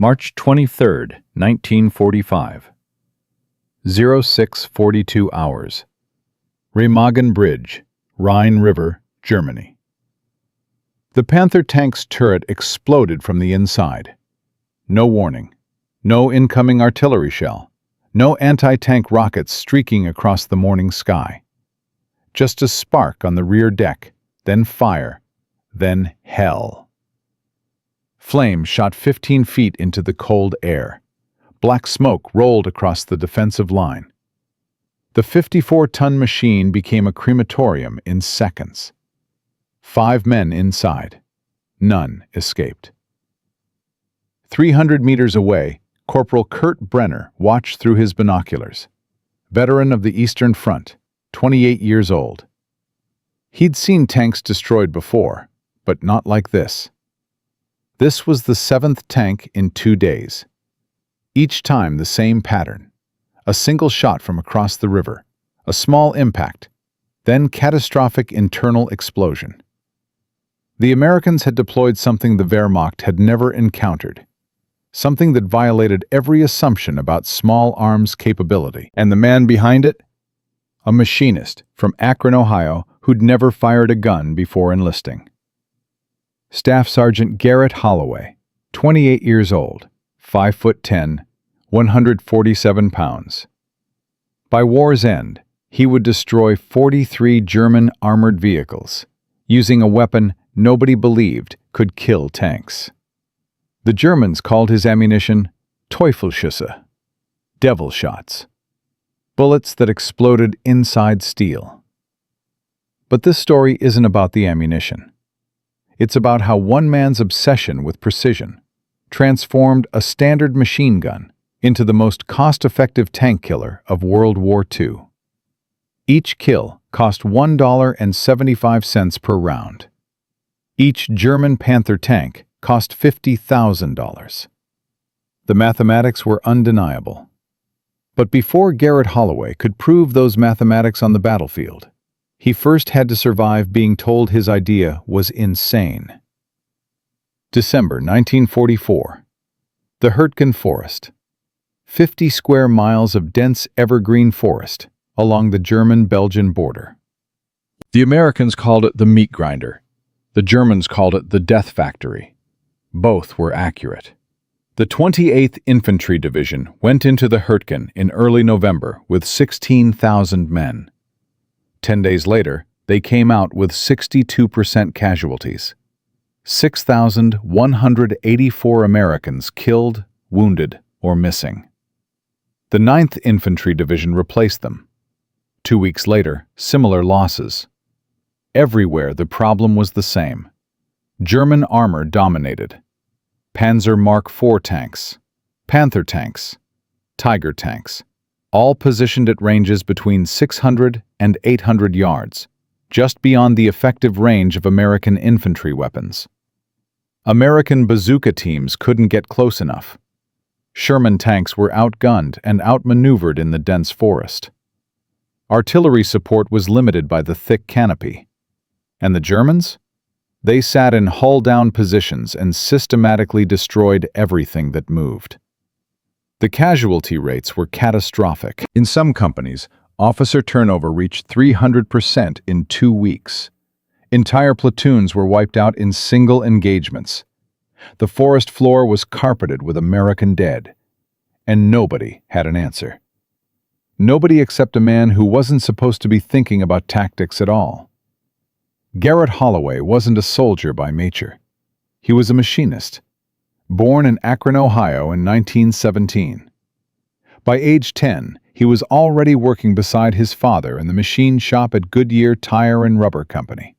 March 23, 1945. 06:42 hours. Remagen Bridge, Rhine River, Germany. The Panther tank's turret exploded from the inside. No warning. No incoming artillery shell. No anti-tank rockets streaking across the morning sky. Just a spark on the rear deck, then fire, then hell. Flames shot 15 feet into the cold air. Black smoke rolled across the defensive line. The 54-ton machine became a crematorium in seconds. 5 men inside. None escaped. 300 meters away, Corporal Kurt Brenner watched through his binoculars. Veteran of the Eastern Front, 28 years old. He'd seen tanks destroyed before, but not like this. This was the 7th tank in 2 days. Each time the same pattern. A single shot from across the river, a small impact, then catastrophic internal explosion. The Americans had deployed something the Wehrmacht had never encountered, something that violated every assumption about small arms capability. And the man behind it? A machinist from Akron, Ohio, who'd never fired a gun before enlisting. Staff Sergeant Garrett Holloway, 28 years old, 5'10", 147 pounds. By war's end, he would destroy 43 German armored vehicles, using a weapon nobody believed could kill tanks. The Germans called his ammunition Teufelsschüsse, devil shots, bullets that exploded inside steel. But this story isn't about the ammunition. It's about how one man's obsession with precision transformed a standard machine gun into the most cost-effective tank killer of World War II. Each kill cost $1.75 per round. Each German Panther tank cost $50,000. The mathematics were undeniable. But before Garrett Holloway could prove those mathematics on the battlefield, he first had to survive being told his idea was insane. December 1944. The Hurtgen Forest. 50 square miles of dense evergreen forest along the German-Belgian border. The Americans called it the meat grinder. The Germans called it the death factory. Both were accurate. The 28th Infantry Division went into the Hurtgen in early November with 16,000 men. 10 days later, they came out with 62% casualties. 6,184 Americans killed, wounded, or missing. The 9th Infantry Division replaced them. 2 weeks later, similar losses. Everywhere the problem was the same. German armor dominated. Panzer Mark IV tanks, Panther tanks, Tiger tanks, all positioned at ranges between 600 and 800 yards, just beyond the effective range of American infantry weapons. American bazooka teams couldn't get close enough. Sherman tanks were outgunned and outmaneuvered in the dense forest. Artillery support was limited by the thick canopy. And the Germans? They sat in hull-down positions and systematically destroyed everything that moved. The casualty rates were catastrophic. In some companies, officer turnover reached 300% in 2 weeks. Entire platoons were wiped out in single engagements. The forest floor was carpeted with American dead, and nobody had an answer. Nobody except a man who wasn't supposed to be thinking about tactics at all. Garrett Holloway wasn't a soldier by nature. He was a machinist, born in Akron, Ohio in 1917. By age 10, he was already working beside his father in the machine shop at Goodyear Tire and Rubber Company.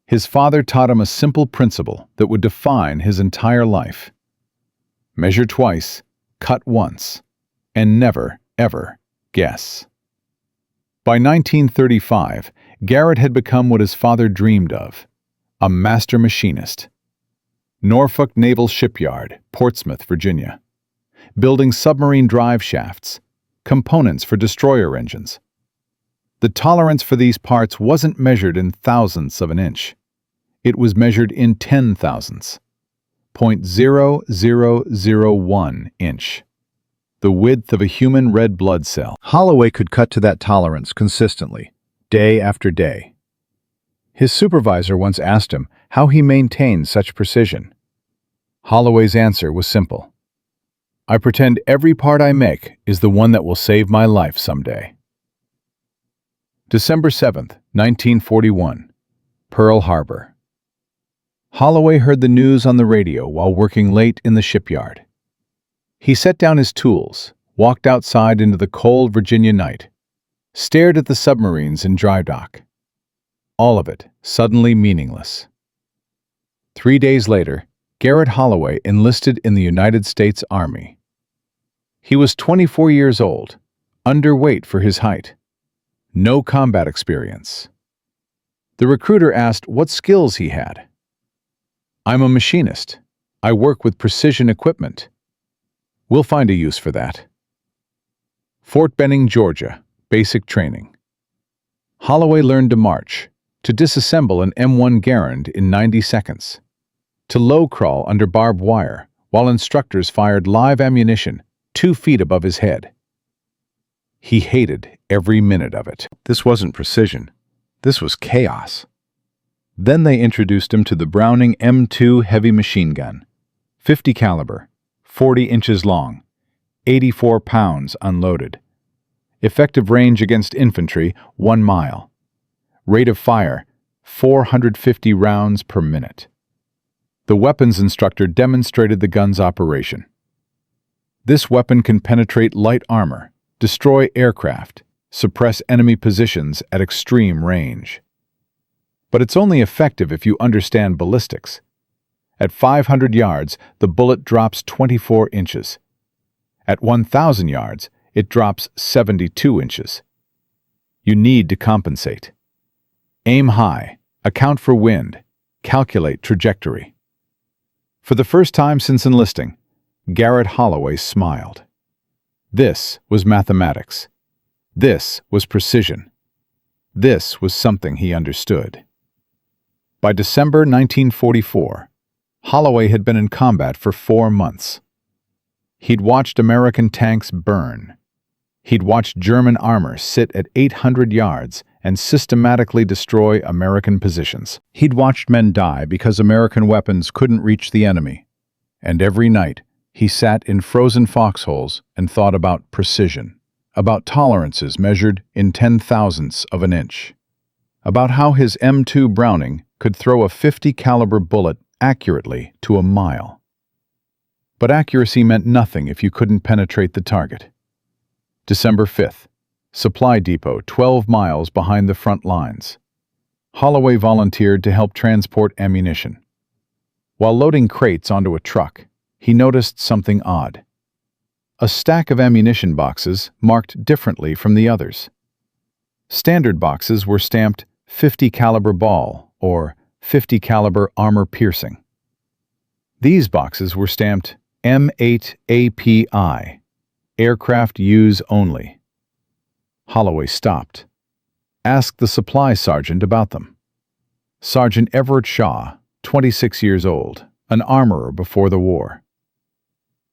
His father taught him a simple principle that would define his entire life. Measure twice, cut once, and never, ever guess. By 1935, Garrett had become what his father dreamed of, a master machinist. Norfolk Naval Shipyard, Portsmouth, Virginia. Building submarine drive shafts, components for destroyer engines. The tolerance for these parts wasn't measured in thousandths of an inch. It was measured in 10 thousandths. 0.0001 inch, the width of a human red blood cell. Holloway could cut to that tolerance consistently, day after day. His supervisor once asked him how he maintained such precision. Holloway's answer was simple. "I pretend every part I make is the one that will save my life someday." December 7th, 1941, Pearl Harbor. Holloway heard the news on the radio while working late in the shipyard. He set down his tools, walked outside into the cold Virginia night, stared at the submarines in dry dock. All of it suddenly meaningless. 3 days later, Garrett Holloway enlisted in the United States Army. He was 24 years old, underweight for his height, no combat experience. The recruiter asked what skills he had. "I'm a machinist. I work with precision equipment. We'll find a use for that." Fort Benning, Georgia, basic training. Holloway learned to march, to disassemble an M1 Garand in 90 seconds, to low crawl under barbed wire while instructors fired live ammunition 2 feet above his head. He hated every minute of it. This wasn't precision. This was chaos. Then they introduced him to the Browning M2 heavy machine gun, 50 caliber, 40 inches long, 84 pounds unloaded. Effective range against infantry, 1 mile. Rate of fire, 450 rounds per minute. The weapons instructor demonstrated the gun's operation. This weapon can penetrate light armor, destroy aircraft, suppress enemy positions at extreme range. But it's only effective if you understand ballistics. At 500 yards, the bullet drops 24 inches. At 1,000 yards, it drops 72 inches. You need to compensate. Aim high, account for wind, calculate trajectory. For the first time since enlisting, Garrett Holloway smiled. This was mathematics. This was precision. This was something he understood. By December 1944, Holloway had been in combat for 4 months. He'd watched American tanks burn. He'd watched German armor sit at 800 yards and systematically destroy American positions. He'd watched men die because American weapons couldn't reach the enemy. And every night, he sat in frozen foxholes and thought about precision, about tolerances measured in 10,000ths of an inch, about how his M2 Browning could throw a 50 caliber bullet accurately to a mile. But accuracy meant nothing if you couldn't penetrate the target. December 5th, supply depot 12 miles behind the front lines. Holloway volunteered to help transport ammunition. While loading crates onto a truck, he noticed something odd. A stack of ammunition boxes marked differently from the others. Standard boxes were stamped 50 caliber ball or 50 caliber armor piercing. These boxes were stamped M8 API, aircraft use only. Holloway stopped, asked the supply sergeant about them. Sergeant Everett Shaw, 26 years old, an armorer before the war.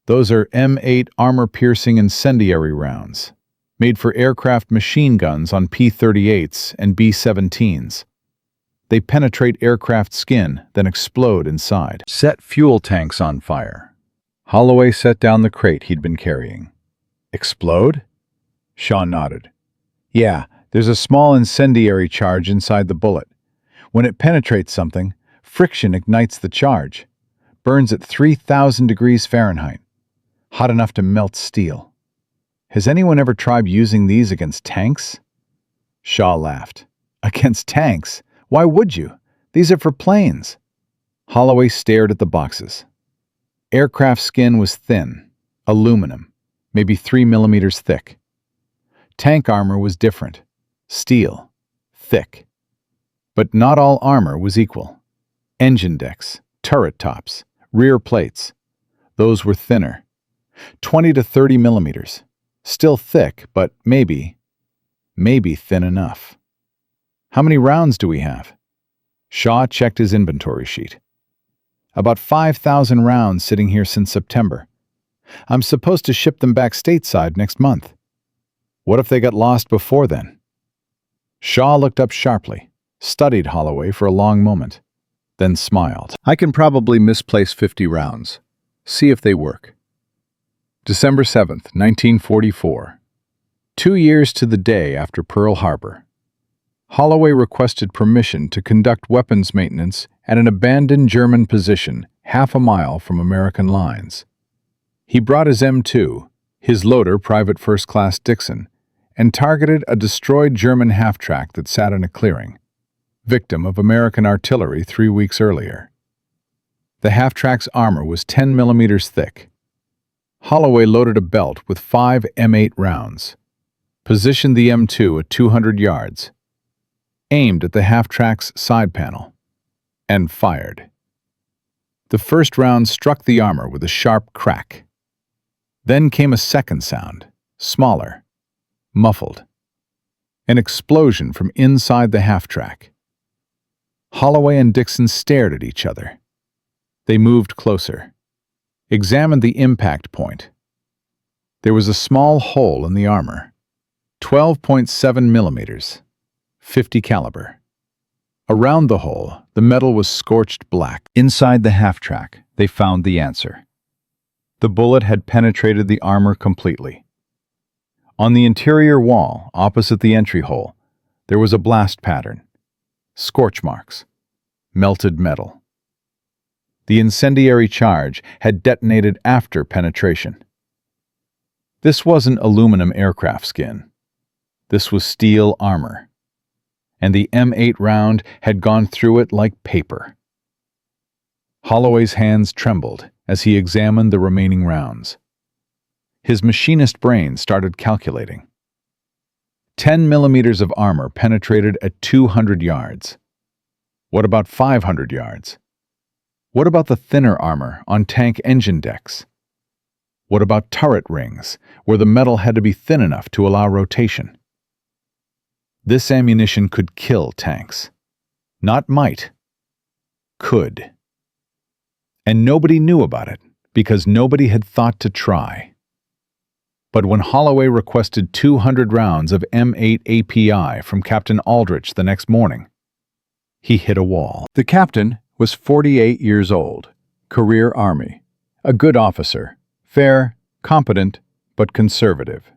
"Those are M8 armor-piercing incendiary rounds, made for aircraft machine guns on P-38s and B-17s. They penetrate aircraft skin, then explode inside. Set fuel tanks on fire." Holloway set down the crate he'd been carrying. "Explode?" Shaw nodded. "Yeah, there's a small incendiary charge inside the bullet. When it penetrates something, friction ignites the charge. Burns at 3,000 degrees Fahrenheit. Hot enough to melt steel. Has anyone ever tried using these against tanks?" Shaw laughed. "Against tanks? Why would you? These are for planes." Holloway stared at the boxes. Aircraft skin was thin, aluminum, maybe 3 millimeters thick. Tank armor was different, steel, thick. But not all armor was equal. Engine decks, turret tops, rear plates, those were thinner. 20 to 30 millimeters. Still thick, but maybe thin enough. "How many rounds do we have?" Shaw checked his inventory sheet. About 5,000 rounds sitting here since September. I'm supposed to ship them back stateside next month. What if they got lost before then? Shaw looked up sharply, studied Holloway for a long moment, then smiled. I can probably misplace 50 rounds. See if they work. December 7th, 1944. 2 years to the day after Pearl Harbor. Holloway requested permission to conduct weapons maintenance at an abandoned German position half a mile from American lines. He brought his M2, his loader Private First Class Dixon, and targeted a destroyed German half-track that sat in a clearing, victim of American artillery 3 weeks earlier. The half-track's armor was 10 millimeters thick. Holloway loaded a belt with 5 M8 rounds, positioned the M2 at 200 yards, aimed at the half-track's side panel, and fired. The first round struck the armor with a sharp crack. Then came a second sound, smaller, muffled. An explosion from inside the half-track. Holloway and Dixon stared at each other. They moved closer, examined the impact point. There was a small hole in the armor, 12.7 millimeters, 50 caliber. Around the hole, the metal was scorched black. Inside the half-track, they found the answer. The bullet had penetrated the armor completely. On the interior wall, opposite the entry hole, there was a blast pattern, scorch marks, melted metal. The incendiary charge had detonated after penetration. This wasn't aluminum aircraft skin. This was steel armor, and the M8 round had gone through it like paper. Holloway's hands trembled as he examined the remaining rounds. His machinist brain started calculating. 10 millimeters of armor penetrated at 200 yards. What about 500 yards? What about the thinner armor on tank engine decks? What about turret rings, where the metal had to be thin enough to allow rotation? This ammunition could kill tanks. Not might. Could. And nobody knew about it, because nobody had thought to try. But when Holloway requested 200 rounds of M8 API from Captain Aldrich the next morning, he hit a wall. The captain was 48 years old, career Army, a good officer, fair, competent, but conservative.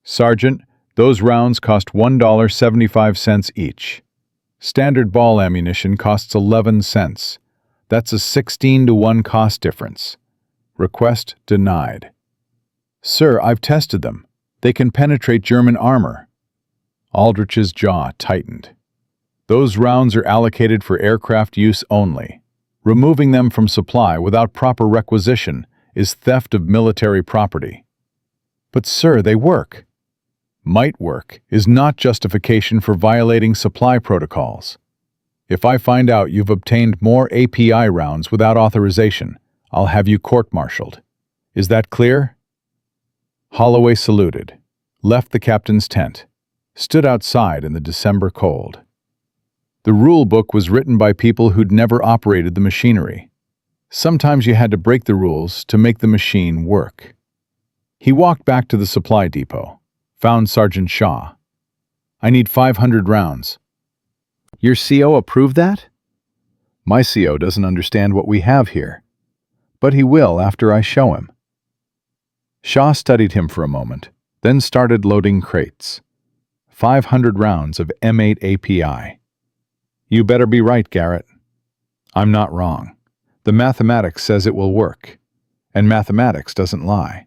Sergeant, those rounds cost $1.75 each. Standard ball ammunition costs 11 cents. That's a 16-to-1 cost difference. Request denied. Sir, I've tested them. They can penetrate German armor. Aldrich's jaw tightened. Those rounds are allocated for aircraft use only. Removing them from supply without proper requisition is theft of military property. But sir, they work. Might work is not justification for violating supply protocols. If I find out you've obtained more API rounds without authorization, I'll have you court-martialed. Is that clear? Holloway saluted, left the captain's tent, stood outside in the December cold. The rule book was written by people who'd never operated the machinery. Sometimes you had to break the rules to make the machine work. He walked back to the supply depot, found Sergeant Shaw. I need 500 rounds. Your CO approved that? My CO doesn't understand what we have here, but he will after I show him. Shaw studied him for a moment, then started loading crates. 500 rounds of M8 API. You better be right, Garrett. I'm not wrong. The mathematics says it will work, and mathematics doesn't lie.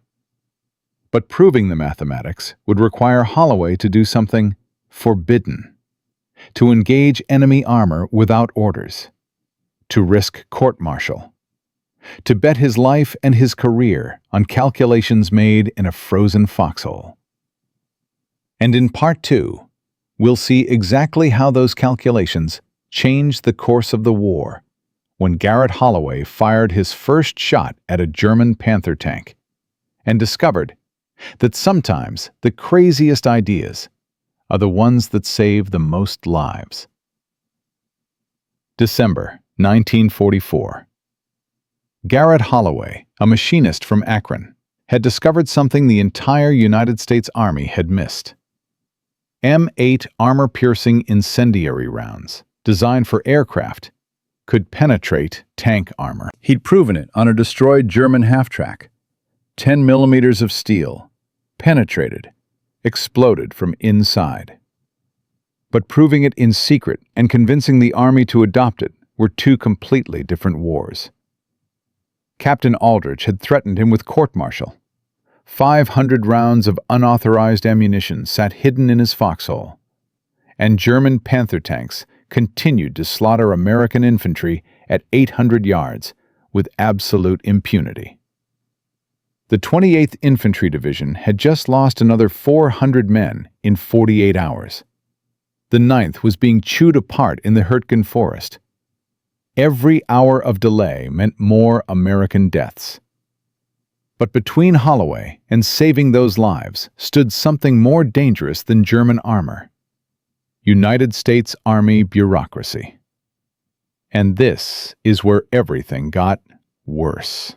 But proving the mathematics would require Holloway to do something forbidden, to engage enemy armor without orders, to risk court-martial, to bet his life and his career on calculations made in a frozen foxhole. And in Part 2, we'll see exactly how those calculations changed the course of the war when Garrett Holloway fired his first shot at a German Panther tank and discovered that sometimes the craziest ideas are the ones that save the most lives. December 1944. Garrett Holloway, a machinist from Akron, had discovered something the entire United States Army had missed. M8 armor-piercing incendiary rounds, designed for aircraft, could penetrate tank armor. He'd proven it on a destroyed German half-track. 10 millimeters of steel, penetrated, exploded from inside. But proving it in secret and convincing the Army to adopt it were two completely different wars. Captain Aldrich had threatened him with court-martial. 500 rounds of unauthorized ammunition sat hidden in his foxhole, and German Panther tanks continued to slaughter American infantry at 800 yards with absolute impunity. The 28th Infantry Division had just lost another 400 men in 48 hours. The 9th was being chewed apart in the Hurtgen Forest. Every hour of delay meant more American deaths. But between Holloway and saving those lives stood something more dangerous than German armor: United States Army bureaucracy. And this is where everything got worse.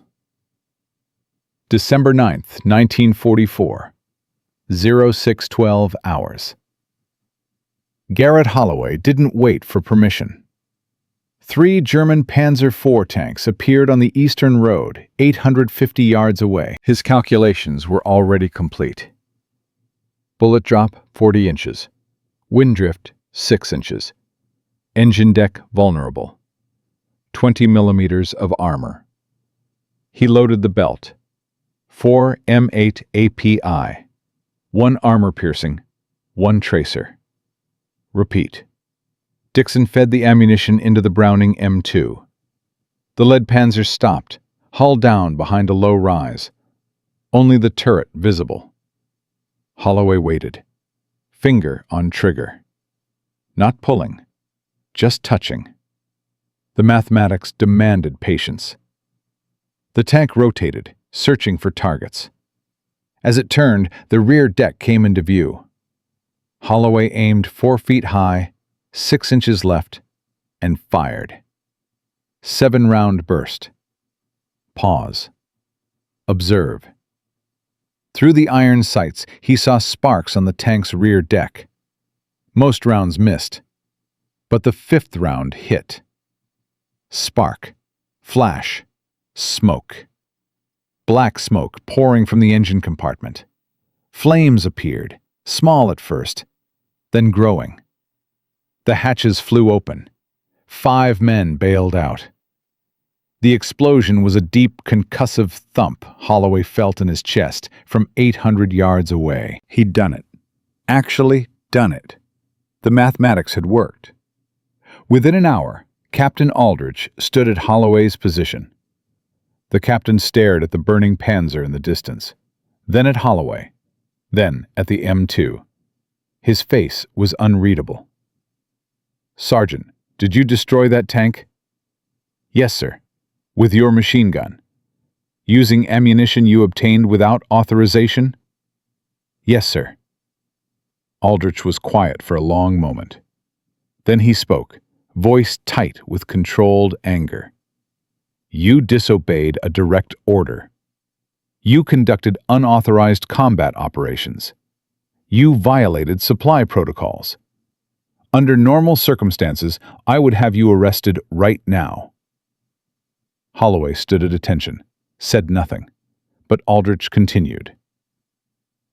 December 9th, 1944, 0612 hours. Garrett Holloway didn't wait for permission. 3 German Panzer IV tanks appeared on the Eastern Road, 850 yards away. His calculations were already complete. Bullet drop, 40 inches. Wind drift, 6 inches. Engine deck vulnerable. 20 millimeters of armor. He loaded the belt. 4 M8 API. 1 armor-piercing, 1 tracer. Repeat. Dixon fed the ammunition into the Browning M2. The lead panzer stopped, hull down behind a low rise. Only the turret visible. Holloway waited. Finger on trigger. Not pulling, just touching. The mathematics demanded patience. The tank rotated, searching for targets. As it turned, the rear deck came into view. Holloway aimed 4 feet high, 6 inches left, and fired. 7-round burst. Pause. Observe. Through the iron sights, he saw sparks on the tank's rear deck. Most rounds missed, but the 5th round hit. Spark, flash, smoke. Black smoke pouring from the engine compartment. Flames appeared, small at first, then growing. The hatches flew open. 5 men bailed out. The explosion was a deep, concussive thump Holloway felt in his chest from 800 yards away. He'd done it. Actually done it. The mathematics had worked. Within an hour, Captain Aldrich stood at Holloway's position. The captain stared at the burning Panzer in the distance, then at Holloway, then at the M2. His face was unreadable. "Sergeant, did you destroy that tank?" "Yes, sir. With your machine gun. Using ammunition you obtained without authorization?" "Yes, sir." Aldrich was quiet for a long moment. Then he spoke, voice tight with controlled anger. "You disobeyed a direct order. You conducted unauthorized combat operations. You violated supply protocols. Under normal circumstances, I would have you arrested right now." Holloway stood at attention, said nothing, but Aldrich continued.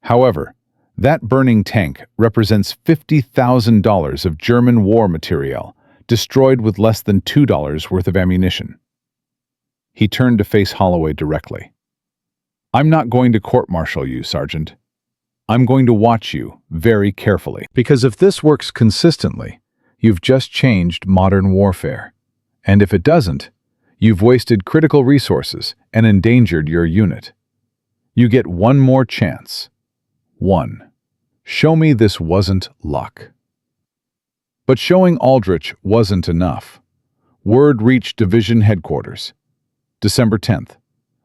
"However, that burning tank represents $50,000 of German war material, destroyed with less than $2 worth of ammunition." He turned to face Holloway directly. "I'm not going to court-martial you, Sergeant. I'm going to watch you very carefully. Because if this works consistently, you've just changed modern warfare. And if it doesn't, you've wasted critical resources and endangered your unit. You get one more chance. 1. Show me this wasn't luck." But showing Aldrich wasn't enough. Word reached division headquarters. December 10th,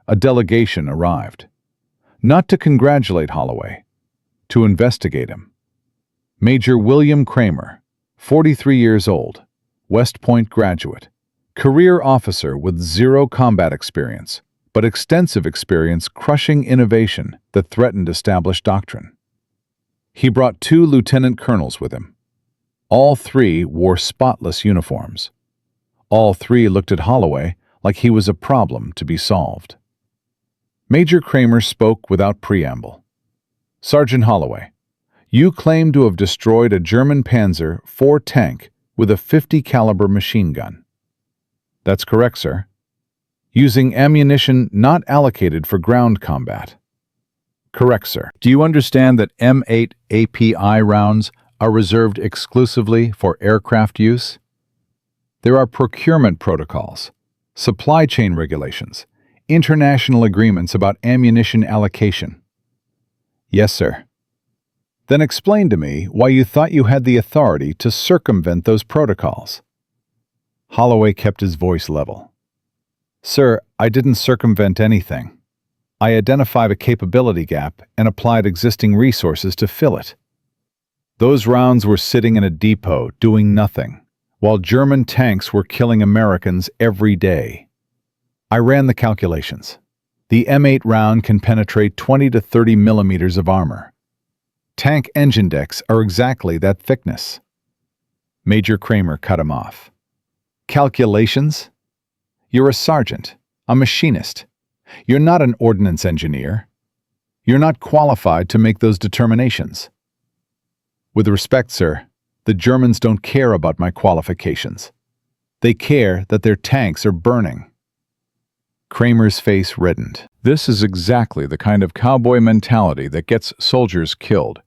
a delegation arrived. Not to congratulate Holloway, to investigate him. Major William Kramer, 43 years old, West Point graduate, Career officer with zero combat experience, but extensive experience crushing innovation that threatened established doctrine. He brought 2 lieutenant colonels with him. All 3 wore spotless uniforms. All 3 looked at Holloway like he was a problem to be solved. Major Kramer spoke without preamble. "Sergeant Holloway, you claim to have destroyed a German Panzer IV tank with a 50 caliber machine gun." "That's correct, sir." "Using ammunition not allocated for ground combat." "Correct, sir." "Do you understand that M8 API rounds are reserved exclusively for aircraft use?" "There are procurement protocols, supply chain regulations, international agreements about ammunition allocation." "Yes, sir." "Then explain to me why you thought you had the authority to circumvent those protocols." Holloway kept his voice level. "Sir, I didn't circumvent anything. I identified a capability gap and applied existing resources to fill it. Those rounds were sitting in a depot doing nothing, while German tanks were killing Americans every day. I ran the calculations. The M8 round can penetrate 20 to 30 millimeters of armor. Tank engine decks are exactly that thickness." Major Kramer cut him off. "Calculations? You're a sergeant, a machinist. You're not an ordnance engineer. You're not qualified to make those determinations." "With respect, sir, the Germans don't care about my qualifications. They care that their tanks are burning." Kramer's face reddened. This is exactly the kind of cowboy mentality that gets soldiers killed.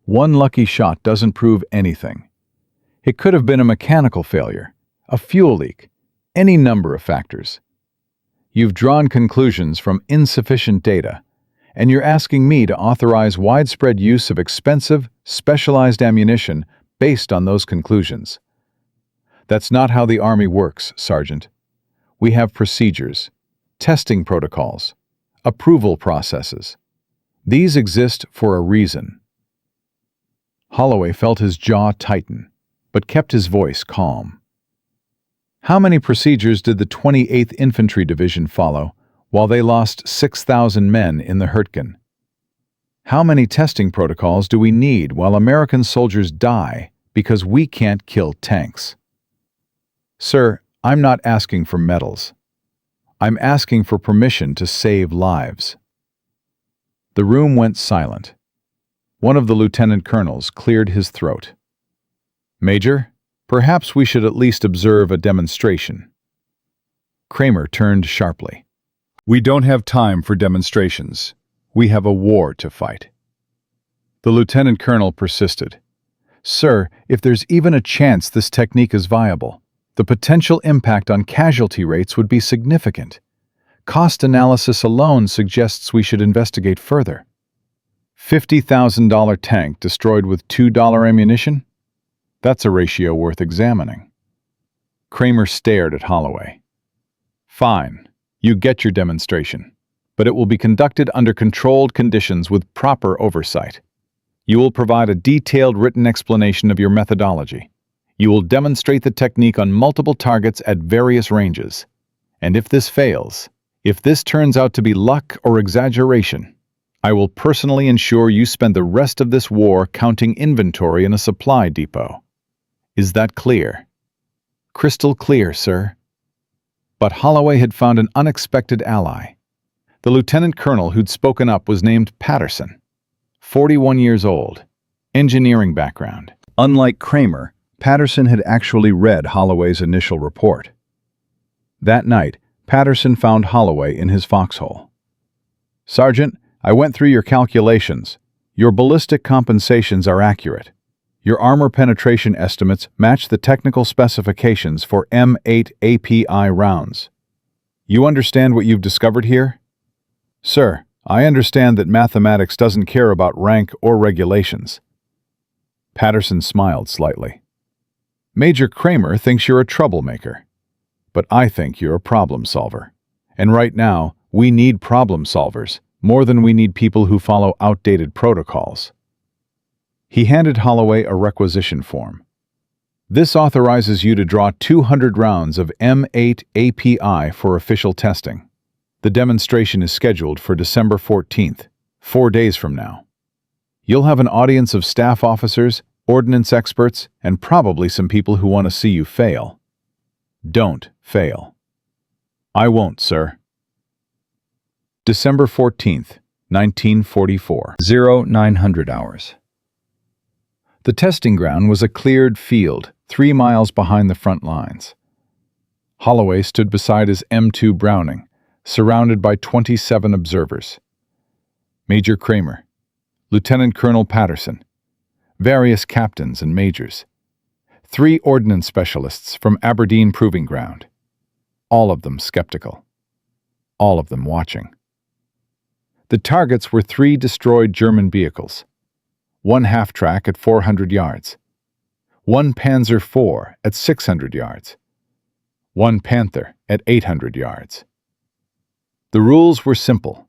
One lucky shot doesn't prove anything. It could have been a mechanical failure, a fuel leak, any number of factors. You've drawn conclusions from insufficient data, and you're asking me to authorize widespread use of expensive, specialized ammunition based on those conclusions. That's not how the Army works, Sergeant. We have procedures, testing protocols, approval processes. These exist for a reason. Holloway felt his jaw tighten, but kept his voice calm. How many procedures did the 28th Infantry Division follow while they lost 6,000 men in the Hurtgen? How many testing protocols do we need while American soldiers die because we can't kill tanks? Sir, I'm not asking for medals. I'm asking for permission to save lives. The room went silent. One of the lieutenant colonels cleared his throat. Major, perhaps we should at least observe a demonstration. Kramer turned sharply. We don't have time for demonstrations. We have a war to fight. The lieutenant colonel persisted. Sir, if there's even a chance this technique is viable, the potential impact on casualty rates would be significant. Cost analysis alone suggests we should investigate further. $50,000 tank destroyed with $2 ammunition? That's a ratio worth examining. Kramer stared at Holloway. Fine, you get your demonstration, but it will be conducted under controlled conditions with proper oversight. You will provide a detailed written explanation of your methodology. You will demonstrate the technique on multiple targets at various ranges. And if this fails, if this turns out to be luck or exaggeration, I will personally ensure you spend the rest of this war counting inventory in a supply depot. Is that clear? Crystal clear, sir. But Holloway had found an unexpected ally. The lieutenant colonel who'd spoken up was named Patterson, 41 years old, engineering background. Unlike Kramer, Patterson had actually read Holloway's initial report. That night, Patterson found Holloway in his foxhole. Sergeant, I went through your calculations. Your ballistic compensations are accurate. Your armor penetration estimates match the technical specifications for M8 API rounds. You understand what you've discovered here? Sir, I understand that mathematics doesn't care about rank or regulations. Patterson smiled slightly. Major Kramer thinks you're a troublemaker, but I think you're a problem solver. And right now, we need problem solvers more than we need people who follow outdated protocols. He handed Holloway a requisition form. This authorizes you to draw 200 rounds of M8 API for official testing. The demonstration is scheduled for December 14th, 4 days from now. You'll have an audience of staff officers, ordnance experts, and probably some people who want to see you fail. Don't fail. I won't, sir. December 14th, 1944. 0900 hours. The testing ground was a cleared field 3 miles behind the front lines. Holloway stood beside his M2 Browning, surrounded by 27 observers. Major Kramer, Lieutenant Colonel Patterson, various captains and majors, 3 ordnance specialists from Aberdeen Proving Ground, all of them skeptical, all of them watching. The targets were 3 destroyed German vehicles, 1 half-track at 400 yards, 1 Panzer IV at 600 yards, 1 Panther at 800 yards. The rules were simple.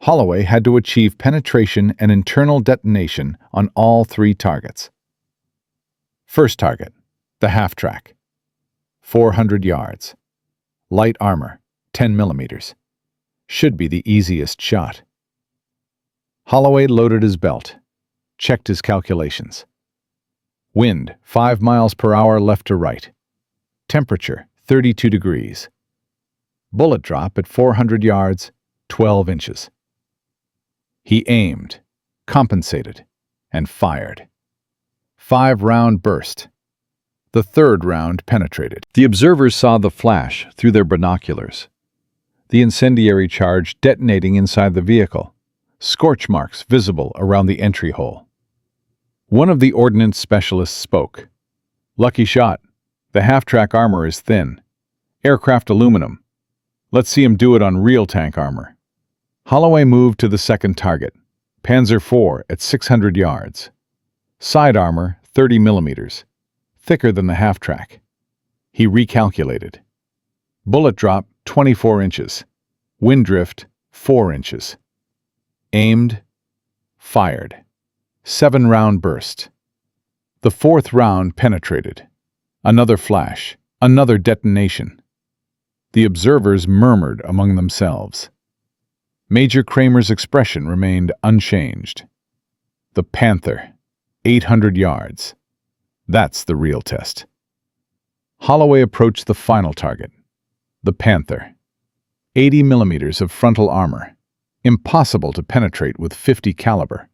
Holloway had to achieve penetration and internal detonation on all 3 targets. First target, the half-track, 400 yards. Light armor, 10 millimeters. Should be the easiest shot. Holloway loaded his belt, checked his calculations. Wind, 5 miles per hour left to right. Temperature, 32 degrees. Bullet drop at 400 yards, 12 inches. He aimed, compensated, and fired. 5-round burst. The 3rd round penetrated. The observers saw the flash through their binoculars. The incendiary charge detonating inside the vehicle, scorch marks visible around the entry hole. One of the ordnance specialists spoke. "Lucky shot. The half-track armor is thin. Aircraft aluminum. Let's see him do it on real tank armor." Holloway moved to the second target, Panzer IV at 600 yards. Side armor, 30 millimeters, thicker than the half-track. He recalculated. Bullet drop, 24 inches. Wind drift, 4 inches. Aimed, fired. 7-round burst. The 4th round penetrated. Another flash, another detonation. The observers murmured among themselves. Major Kramer's expression remained unchanged. The Panther, 800 yards. That's the real test. Holloway approached the final target, the Panther. 80 millimeters of frontal armor, impossible to penetrate with .50 caliber.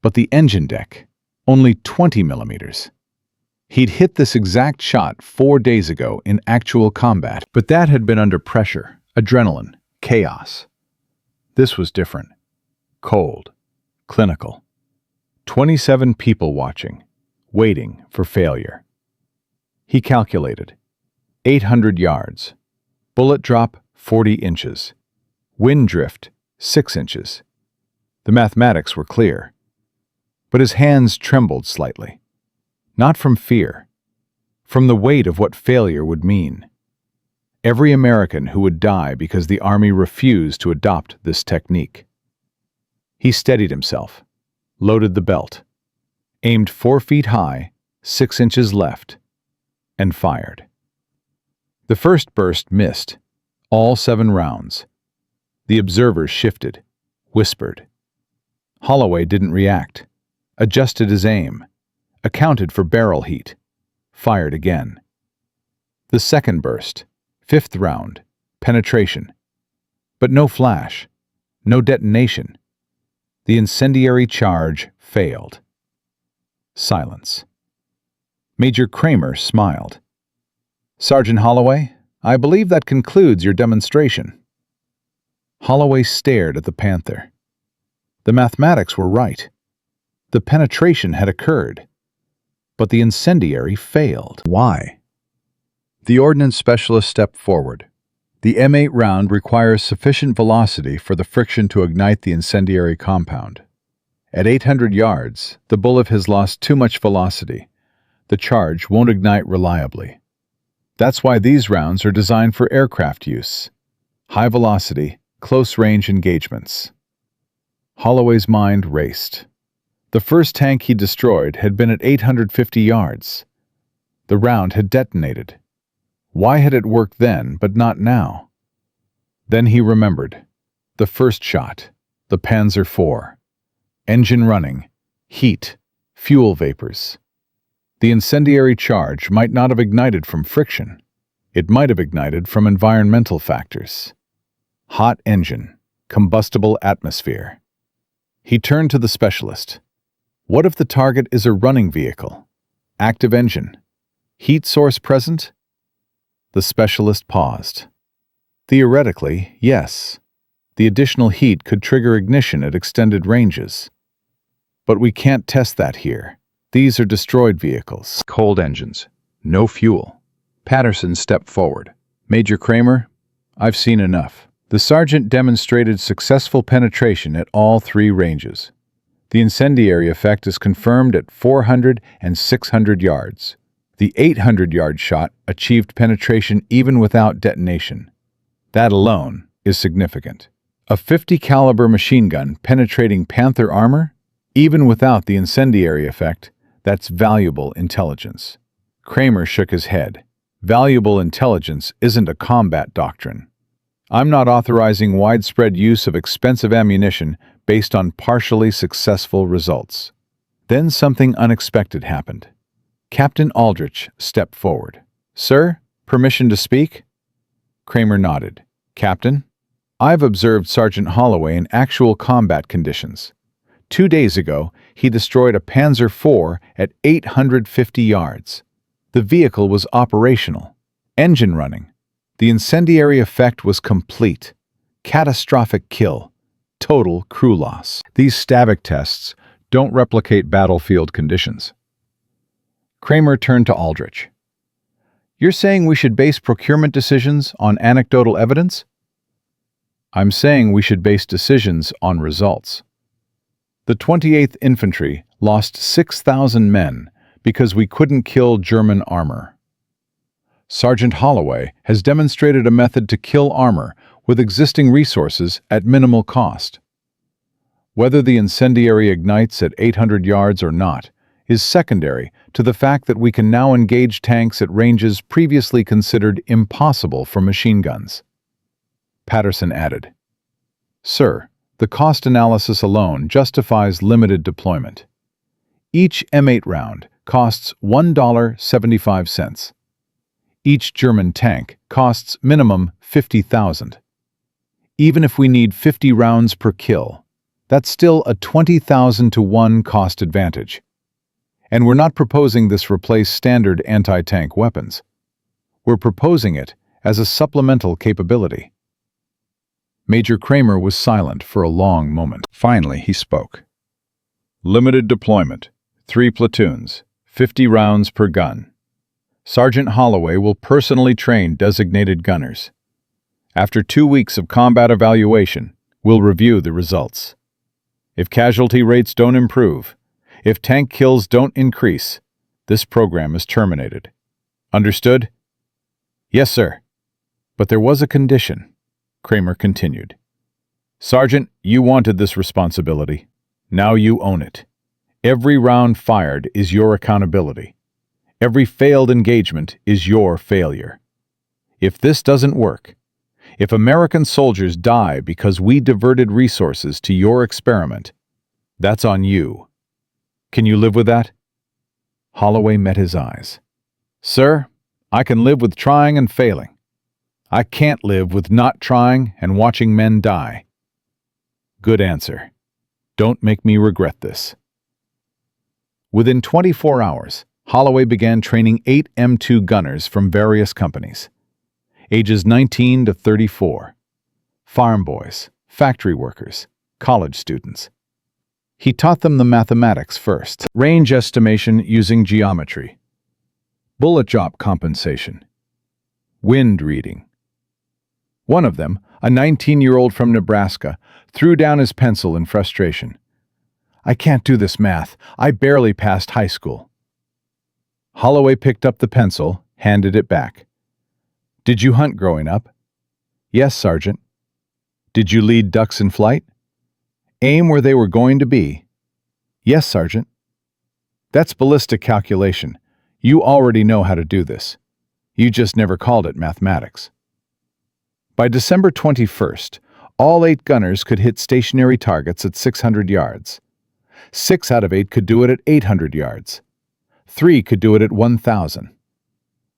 But the engine deck, only 20 millimeters. He'd hit this exact shot 4 days ago in actual combat, but that had been under pressure, adrenaline, chaos. This was different. Cold, clinical. 27 people watching, waiting for failure. He calculated. 800 yards. Bullet drop, 40 inches. Wind drift, 6 inches. The mathematics were clear. But his hands trembled slightly. Not from fear. From the weight of what failure would mean. Every American who would die because the Army refused to adopt this technique. He steadied himself, loaded the belt, aimed 4 feet high, 6 inches left, and fired. The first burst missed, all 7 rounds. The observers shifted, whispered. Holloway didn't react, adjusted his aim, accounted for barrel heat, fired again. The second burst, 5th round, penetration. But no flash, no detonation. The incendiary charge failed. Silence. Major Kramer smiled. "Sergeant Holloway, I believe that concludes your demonstration." Holloway stared at the Panther. The mathematics were right. The penetration had occurred, but the incendiary failed. Why? The ordnance specialist stepped forward. The M8 round requires sufficient velocity for the friction to ignite the incendiary compound. At 800 yards, the bullet has lost too much velocity. The charge won't ignite reliably. That's why these rounds are designed for aircraft use. High velocity, close-range engagements. Holloway's mind raced. The first tank he destroyed had been at 850 yards, The round had detonated. Why had it worked then, but not now? Then he remembered. The first shot, the Panzer IV. Engine running, heat, fuel vapors. The incendiary charge might not have ignited from friction. It might have ignited from environmental factors. Hot engine, combustible atmosphere. He turned to the specialist. What if the target is a running vehicle? Active engine. Heat source present? The specialist paused. Theoretically, yes. The additional heat could trigger ignition at extended ranges. But we can't test that here. These are destroyed vehicles. Cold engines. No fuel. Patterson stepped forward. Major Kramer, I've seen enough. The sergeant demonstrated successful penetration at all three ranges. The incendiary effect is confirmed at 400 and 600 yards. The 800-yard shot achieved penetration even without detonation. That alone is significant. A 50-caliber machine gun penetrating Panther armor? Even without the incendiary effect, that's valuable intelligence. Kramer shook his head. Valuable intelligence isn't a combat doctrine. I'm not authorizing widespread use of expensive ammunition based on partially successful results. Then something unexpected happened. Captain Aldrich stepped forward. Sir, permission to speak? Kramer nodded. Captain, I've observed Sergeant Holloway in actual combat conditions. 2 days ago, he destroyed a Panzer IV at 850 yards. The vehicle was operational, engine running. The incendiary effect was complete. Catastrophic kill. Total crew loss. These static tests don't replicate battlefield conditions. Kramer turned to Aldrich. You're saying we should base procurement decisions on anecdotal evidence? I'm saying we should base decisions on results. The 28th Infantry lost 6,000 men because we couldn't kill German armor. Sergeant Holloway has demonstrated a method to kill armor with existing resources at minimal cost. Whether the incendiary ignites at 800 yards or not is secondary to the fact that we can now engage tanks at ranges previously considered impossible for machine guns. Patterson added, Sir, the cost analysis alone justifies limited deployment. Each M8 round costs $1.75. Each German tank costs minimum 50,000. Even if we need 50 rounds per kill, that's still a 20,000 to 1 cost advantage. And we're not proposing this replace standard anti-tank weapons. We're proposing it as a supplemental capability. Major Kramer was silent for a long moment. Finally, he spoke. Limited deployment, 3 platoons, 50 rounds per gun. Sergeant Holloway will personally train designated gunners. After 2 weeks of combat evaluation, we'll review the results. If casualty rates don't improve, if tank kills don't increase, this program is terminated. Understood? Yes, sir. But there was a condition. Kramer continued. Sergeant, you wanted this responsibility. Now you own it. Every round fired is your accountability. Every failed engagement is your failure. If this doesn't work, if American soldiers die because we diverted resources to your experiment, that's on you. Can you live with that? Holloway met his eyes. Sir, I can live with trying and failing. I can't live with not trying and watching men die. Good answer. Don't make me regret this. Within 24 hours, Holloway began training 8 M2 gunners from various companies. Ages 19 to 34. Farm boys, factory workers, college students. He taught them the mathematics first. Range estimation using geometry. Bullet drop compensation. Wind reading. One of them, a 19-year-old from Nebraska, threw down his pencil in frustration. I can't do this math. I barely passed high school. Holloway picked up the pencil, handed it back. Did you hunt growing up? Yes, Sergeant. Did you lead ducks in flight? Aim where they were going to be. Yes, Sergeant. That's ballistic calculation. You already know how to do this. You just never called it mathematics. By December 21st, all 8 gunners could hit stationary targets at 600 yards. 6 out of 8 could do it at 800 yards. 3 could do it at 1,000.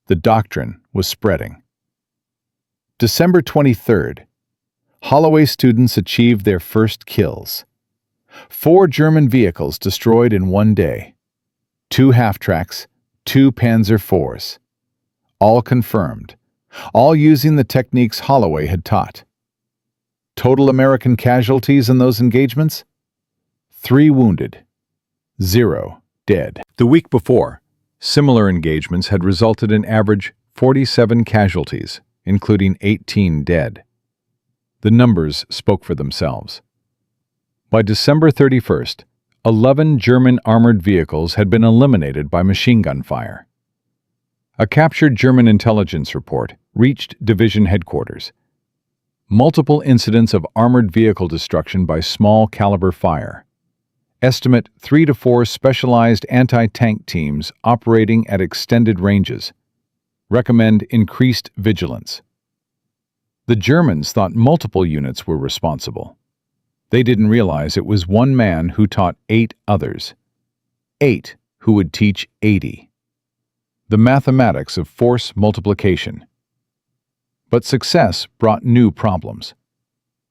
The doctrine was spreading. December 23rd, Holloway students achieved their first kills. 4 German vehicles destroyed in one day. 2 half-tracks, 2 Panzer IVs. All confirmed, all using the techniques Holloway had taught. Total American casualties in those engagements? 3 wounded, 0 dead. The week before, similar engagements had resulted in average 47 casualties, including 18 dead. The numbers spoke for themselves. By December 31st, 11 German armored vehicles had been eliminated by machine gun fire. A captured German intelligence report reached division headquarters. Multiple incidents of armored vehicle destruction by small caliber fire. Estimate 3 to 4 specialized anti-tank teams operating at extended ranges. Recommend increased vigilance. The Germans thought multiple units were responsible. They didn't realize it was one man who taught 8 others. 8 who would teach 80. The mathematics of force multiplication. But success brought new problems.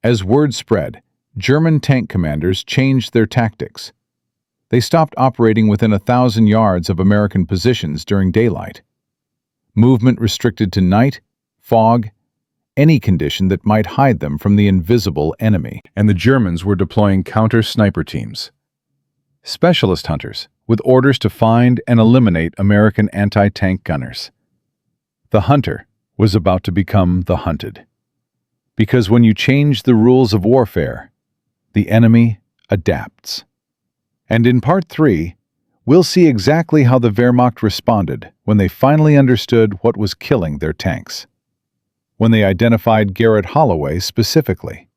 As word spread, German tank commanders changed their tactics. They stopped operating within 1,000 yards of American positions during daylight. Movement restricted to night, fog, any condition that might hide them from the invisible enemy. And the Germans were deploying counter-sniper teams. Specialist hunters, with orders to find and eliminate American anti-tank gunners. The hunter was about to become the hunted. Because when you change the rules of warfare, the enemy adapts. And in Part 3, we'll see exactly how the Wehrmacht responded when they finally understood what was killing their tanks. When they identified Garrett Holloway specifically.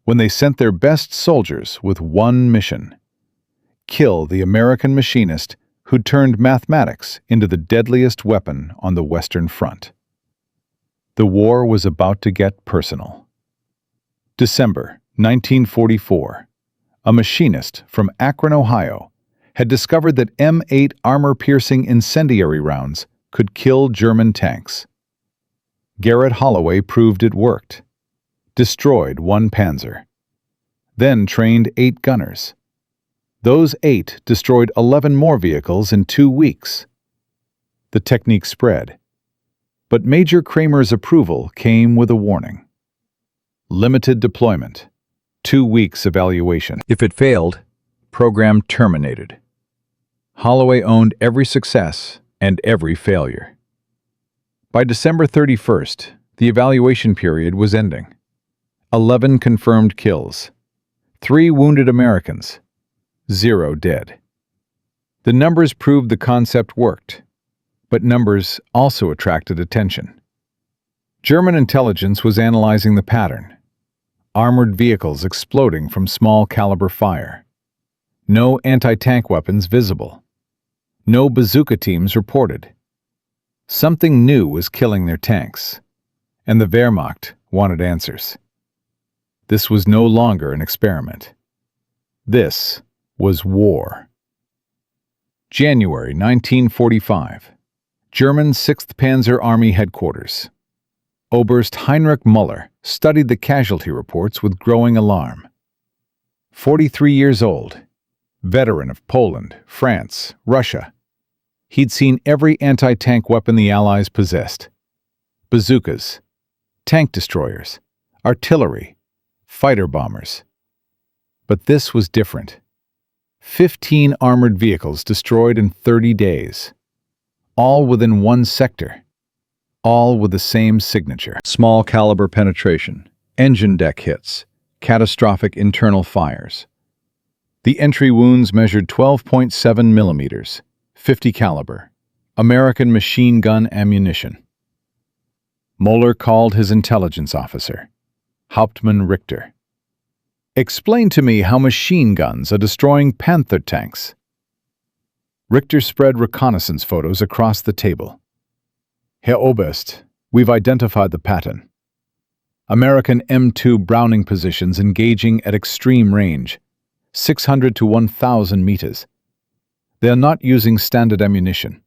When they sent their best soldiers with one mission: kill the American machinist who'd turned mathematics into the deadliest weapon on the Western Front. The war was about to get personal. December 1944. A machinist from Akron, Ohio, had discovered that M8 armor-piercing incendiary rounds could kill German tanks. Garrett Holloway proved it worked. Destroyed 1 Panzer. Then trained 8 gunners. Those 8 destroyed 11 more vehicles in 2 weeks. The technique spread. But Major Kramer's approval came with a warning. Limited deployment. 2 weeks evaluation. If it failed, program terminated. Holloway owned every success and every failure. By December 31st, the evaluation period was ending. 11 confirmed kills. 3 wounded Americans. 0 dead. The numbers proved the concept worked, but numbers also attracted attention. German intelligence was analyzing the pattern. Armored vehicles exploding from small caliber fire. No anti-tank weapons visible. No bazooka teams reported. Something new was killing their tanks, and the Wehrmacht wanted answers. This was no longer an experiment. This was war. January 1945. German 6th Panzer Army Headquarters. Oberst Heinrich Müller studied the casualty reports with growing alarm. 43 years old, veteran of Poland, France, Russia. He'd seen every anti-tank weapon the Allies possessed. Bazookas, tank destroyers, artillery, fighter bombers. But this was different. 15 armored vehicles destroyed in 30 days. All within one sector. All with the same signature. Small caliber penetration, engine deck hits, catastrophic internal fires. The entry wounds measured 12.7 millimeters, 50 caliber, American machine gun ammunition. Moeller called his intelligence officer, Hauptmann Richter. Explain to me how machine guns are destroying Panther tanks. Richter spread reconnaissance photos across the table. Herr Oberst, we've identified the pattern. American M2 Browning positions engaging at extreme range, 600 to 1,000 meters. They are not using standard ammunition.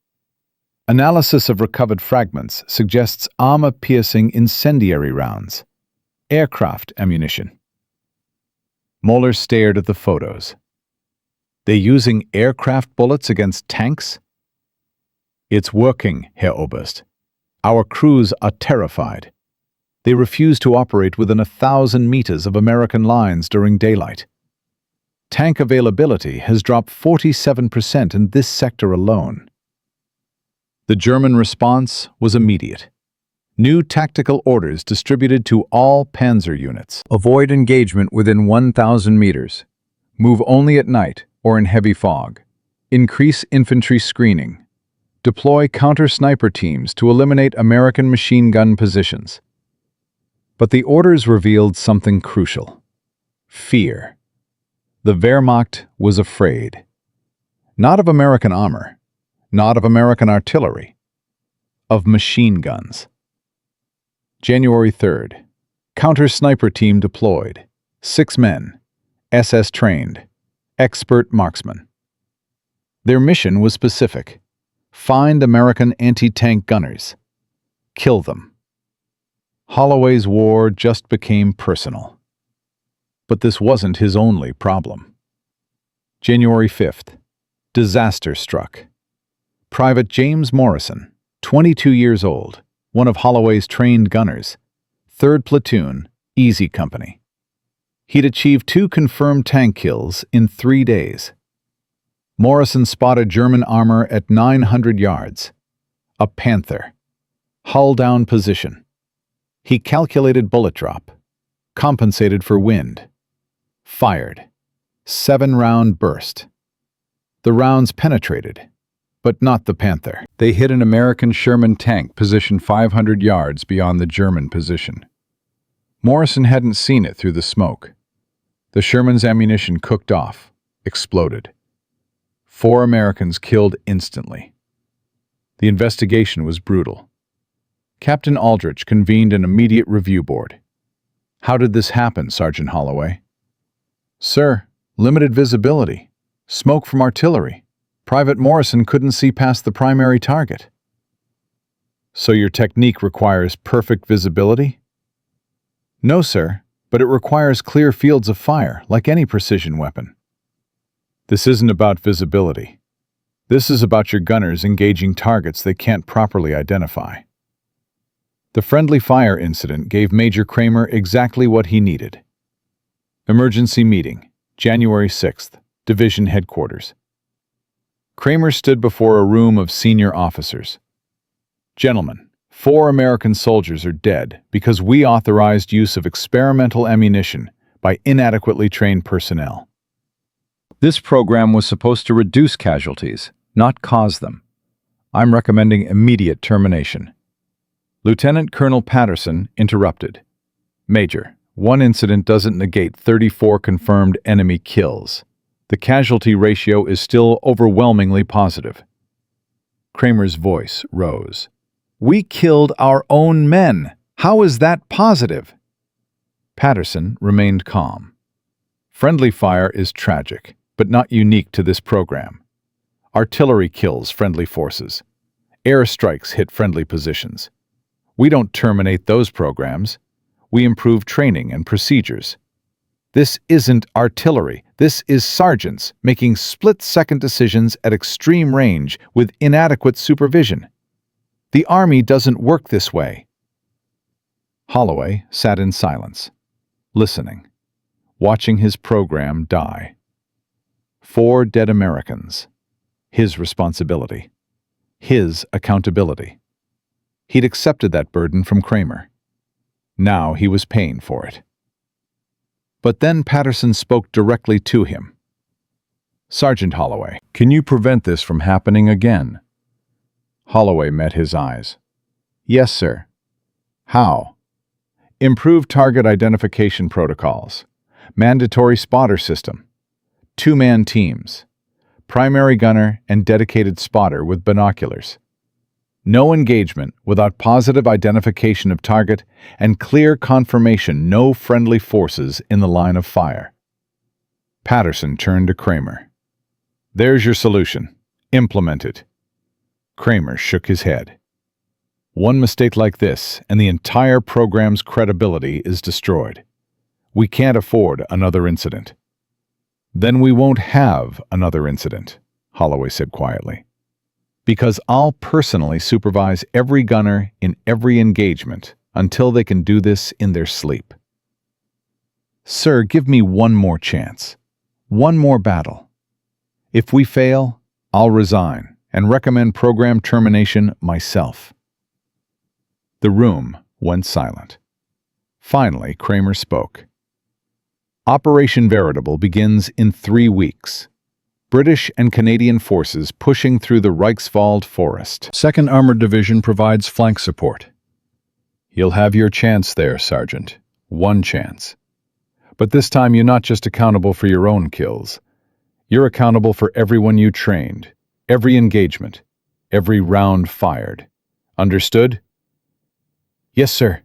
Analysis of recovered fragments suggests armor-piercing incendiary rounds, aircraft ammunition. Moeller stared at the photos. They're using aircraft bullets against tanks? It's working, Herr Oberst. Our crews are terrified. They refuse to operate within 1,000 meters of American lines during daylight. Tank availability has dropped 47% in this sector alone. The German response was immediate. New tactical orders distributed to all panzer units. Avoid engagement within 1,000 meters. Move only at night or in heavy fog. Increase infantry screening. Deploy counter-sniper teams to eliminate American machine gun positions. But the orders revealed something crucial. Fear. The Wehrmacht was afraid. Not of American armor, not of American artillery, of machine guns. January 3rd. Counter-sniper team deployed. 6 men, SS-trained, expert marksmen. Their mission was specific. Find American anti-tank gunners. Kill them. Holloway's war just became personal. But this wasn't his only problem. January 5th. Disaster struck. Private James Morrison, 22 years old, one of Holloway's trained gunners, 3rd Platoon, Easy Company. He'd achieved 2 confirmed tank kills in 3 days. Morrison spotted German armor at 900 yards. A Panther. Hull-down position. He calculated bullet drop. Compensated for wind. Fired. 7-round burst. The rounds penetrated, but not the Panther. They hit an American Sherman tank positioned 500 yards beyond the German position. Morrison hadn't seen it through the smoke. The Sherman's ammunition cooked off, exploded. 4 Americans killed instantly. The investigation was brutal. Captain Aldrich convened an immediate review board. How did this happen, Sergeant Holloway? Sir, limited visibility. Smoke from artillery. Private Morrison couldn't see past the primary target. So your technique requires perfect visibility? No, sir, but it requires clear fields of fire, like any precision weapon. This isn't about visibility. This is about your gunners engaging targets they can't properly identify. The friendly fire incident gave Major Kramer exactly what he needed. Emergency meeting, January 6th, Division Headquarters. Kramer stood before a room of senior officers. Gentlemen, 4 American soldiers are dead because we authorized use of experimental ammunition by inadequately trained personnel. This program was supposed to reduce casualties, not cause them. I'm recommending immediate termination. Lieutenant Colonel Patterson interrupted. Major, one incident doesn't negate 34 confirmed enemy kills. The casualty ratio is still overwhelmingly positive. Kramer's voice rose. We killed our own men. How is that positive? Patterson remained calm. Friendly fire is tragic, but not unique to this program. Artillery kills friendly forces. Airstrikes hit friendly positions. We don't terminate those programs. We improve training and procedures. This isn't artillery. This is sergeants making split-second decisions at extreme range with inadequate supervision. The Army doesn't work this way. Holloway sat in silence, listening, watching his program die. 4 dead Americans. His responsibility. His accountability. He'd accepted that burden from Kramer. Now he was paying for it. But then Patterson spoke directly to him. Sergeant Holloway, can you prevent this from happening again? Holloway met his eyes. Yes, sir. How? Improve target identification protocols. Mandatory spotter system. 2-man teams. primary gunner, and dedicated spotter with binoculars. No engagement without positive identification of target and clear confirmation no friendly forces in the line of fire. Patterson turned to Kramer. "There's your solution. Implement it." Kramer shook his head. "One mistake like this, and the entire program's credibility is destroyed. We can't afford another incident." "Then we won't have another incident," Holloway said quietly. "Because I'll personally supervise every gunner in every engagement until they can do this in their sleep." "Sir, give me one more chance. One more battle. If we fail, I'll resign and recommend program termination myself." The room went silent. Finally, Kramer spoke. "Operation Veritable begins in 3 weeks. British and Canadian forces pushing through the Reichswald forest. 2nd Armored Division provides flank support. You'll have your chance there, Sergeant. One chance. But this time you're not just accountable for your own kills. You're accountable for everyone you trained, every engagement, every round fired. Understood?" "Yes, sir."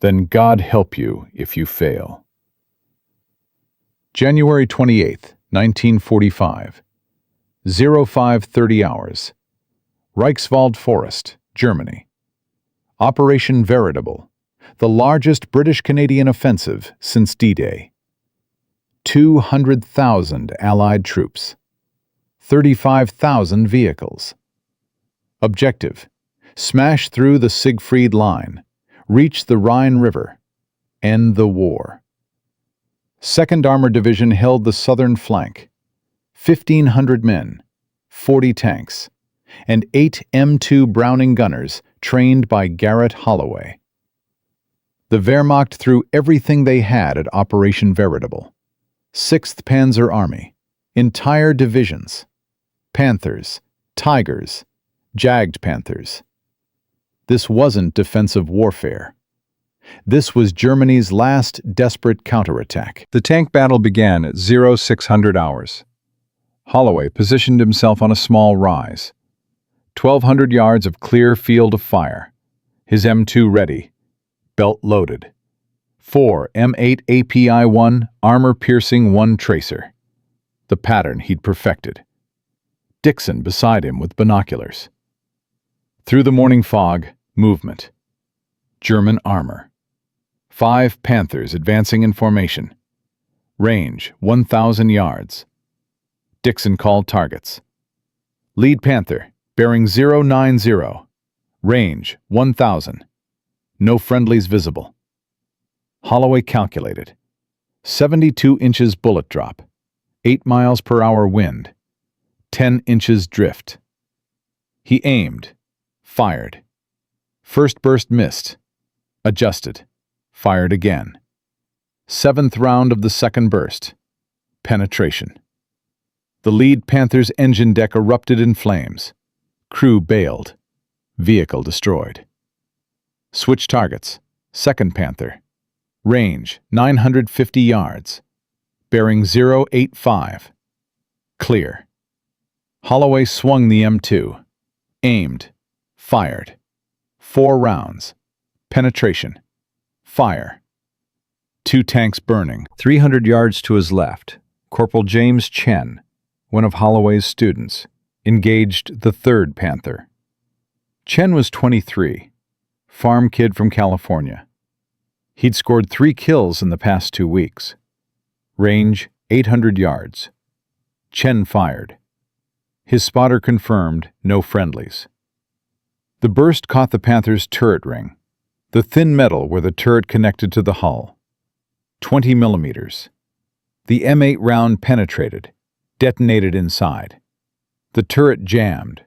"Then God help you if you fail." January 28th, 1945. 0530 hours. Reichswald Forest, Germany. Operation Veritable, the largest British-Canadian offensive since D-Day. 200,000 Allied troops. 35,000 vehicles. Objective: smash through the Siegfried Line, reach the Rhine River, end the war. 2nd Armored Division held the southern flank. 1,500 men, 40 tanks, and 8 M2 Browning gunners trained by Garrett Holloway. The Wehrmacht threw everything they had at Operation Veritable. 6th Panzer Army, entire divisions, Panthers, Tigers, Jagd Panthers. This wasn't defensive warfare. This was Germany's last desperate counterattack. The tank battle began at 0600 hours. Holloway positioned himself on a small rise. 1,200 yards of clear field of fire. His M2 ready. Belt loaded. 4 M8 API-1 armor-piercing 1 tracer. The pattern he'd perfected. Dixon beside him with binoculars. Through the morning fog, movement. German armor. 5 Panthers advancing in formation. Range 1,000 yards. Dixon called targets. Lead Panther, bearing 090. Range 1,000. No friendlies visible. Holloway calculated. 72 inches bullet drop. 8 miles per hour wind. 10 inches drift. He aimed. Fired. First burst missed. Adjusted. Fired again. 7th round of the second burst. Penetration. The lead Panther's engine deck erupted in flames. Crew bailed. Vehicle destroyed. Switch targets. 2nd Panther. Range 950 yards. Bearing 085. Clear. Holloway swung the M2. Aimed. Fired. 4 rounds. Penetration. Fire. 2 tanks burning. 300 yards to his left, Corporal James Chen, one of Holloway's students, engaged the 3rd Panther. Chen was 23, farm kid from California. He'd scored 3 kills in the past 2 weeks. Range 800 yards. Chen fired. His spotter confirmed no friendlies. The burst caught the Panther's turret ring, the thin metal where the turret connected to the hull. 20 millimeters. The M8 round penetrated, detonated inside. The turret jammed,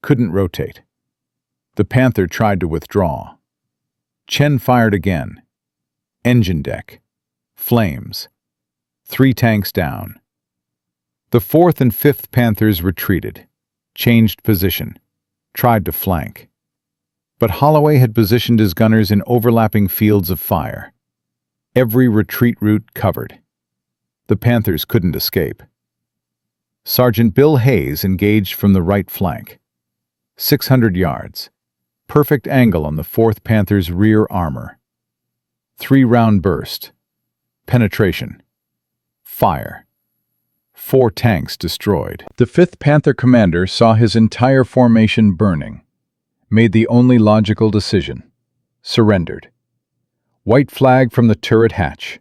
couldn't rotate. The Panther tried to withdraw. Chen fired again. Engine deck. Flames. 3 tanks down. The 4th and 5th Panthers retreated, changed position, tried to flank. But Holloway had positioned his gunners in overlapping fields of fire. Every retreat route covered. The Panthers couldn't escape. Sergeant Bill Hayes engaged from the right flank. 600 yards. Perfect angle on the 4th Panther's rear armor. 3-round burst. Penetration. Fire. 4 tanks destroyed. The 5th Panther commander saw his entire formation burning. Made the only logical decision. Surrendered. White flag from the turret hatch.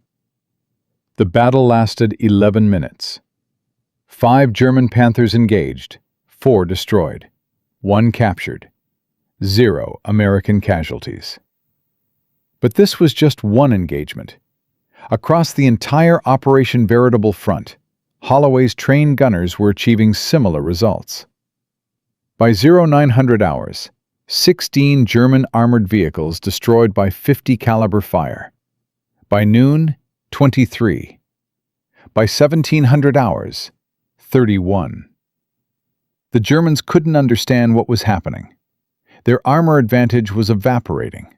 The battle lasted 11 minutes. 5 German Panthers engaged, 4 destroyed, 1 captured, 0 American casualties. But this was just one engagement. Across the entire Operation Veritable Front, Holloway's trained gunners were achieving similar results. By 0900 hours, 16 German armored vehicles destroyed by 50 caliber fire. By noon, 23. By 1700 hours, 31. The Germans couldn't understand what was happening. Their armor advantage was evaporating.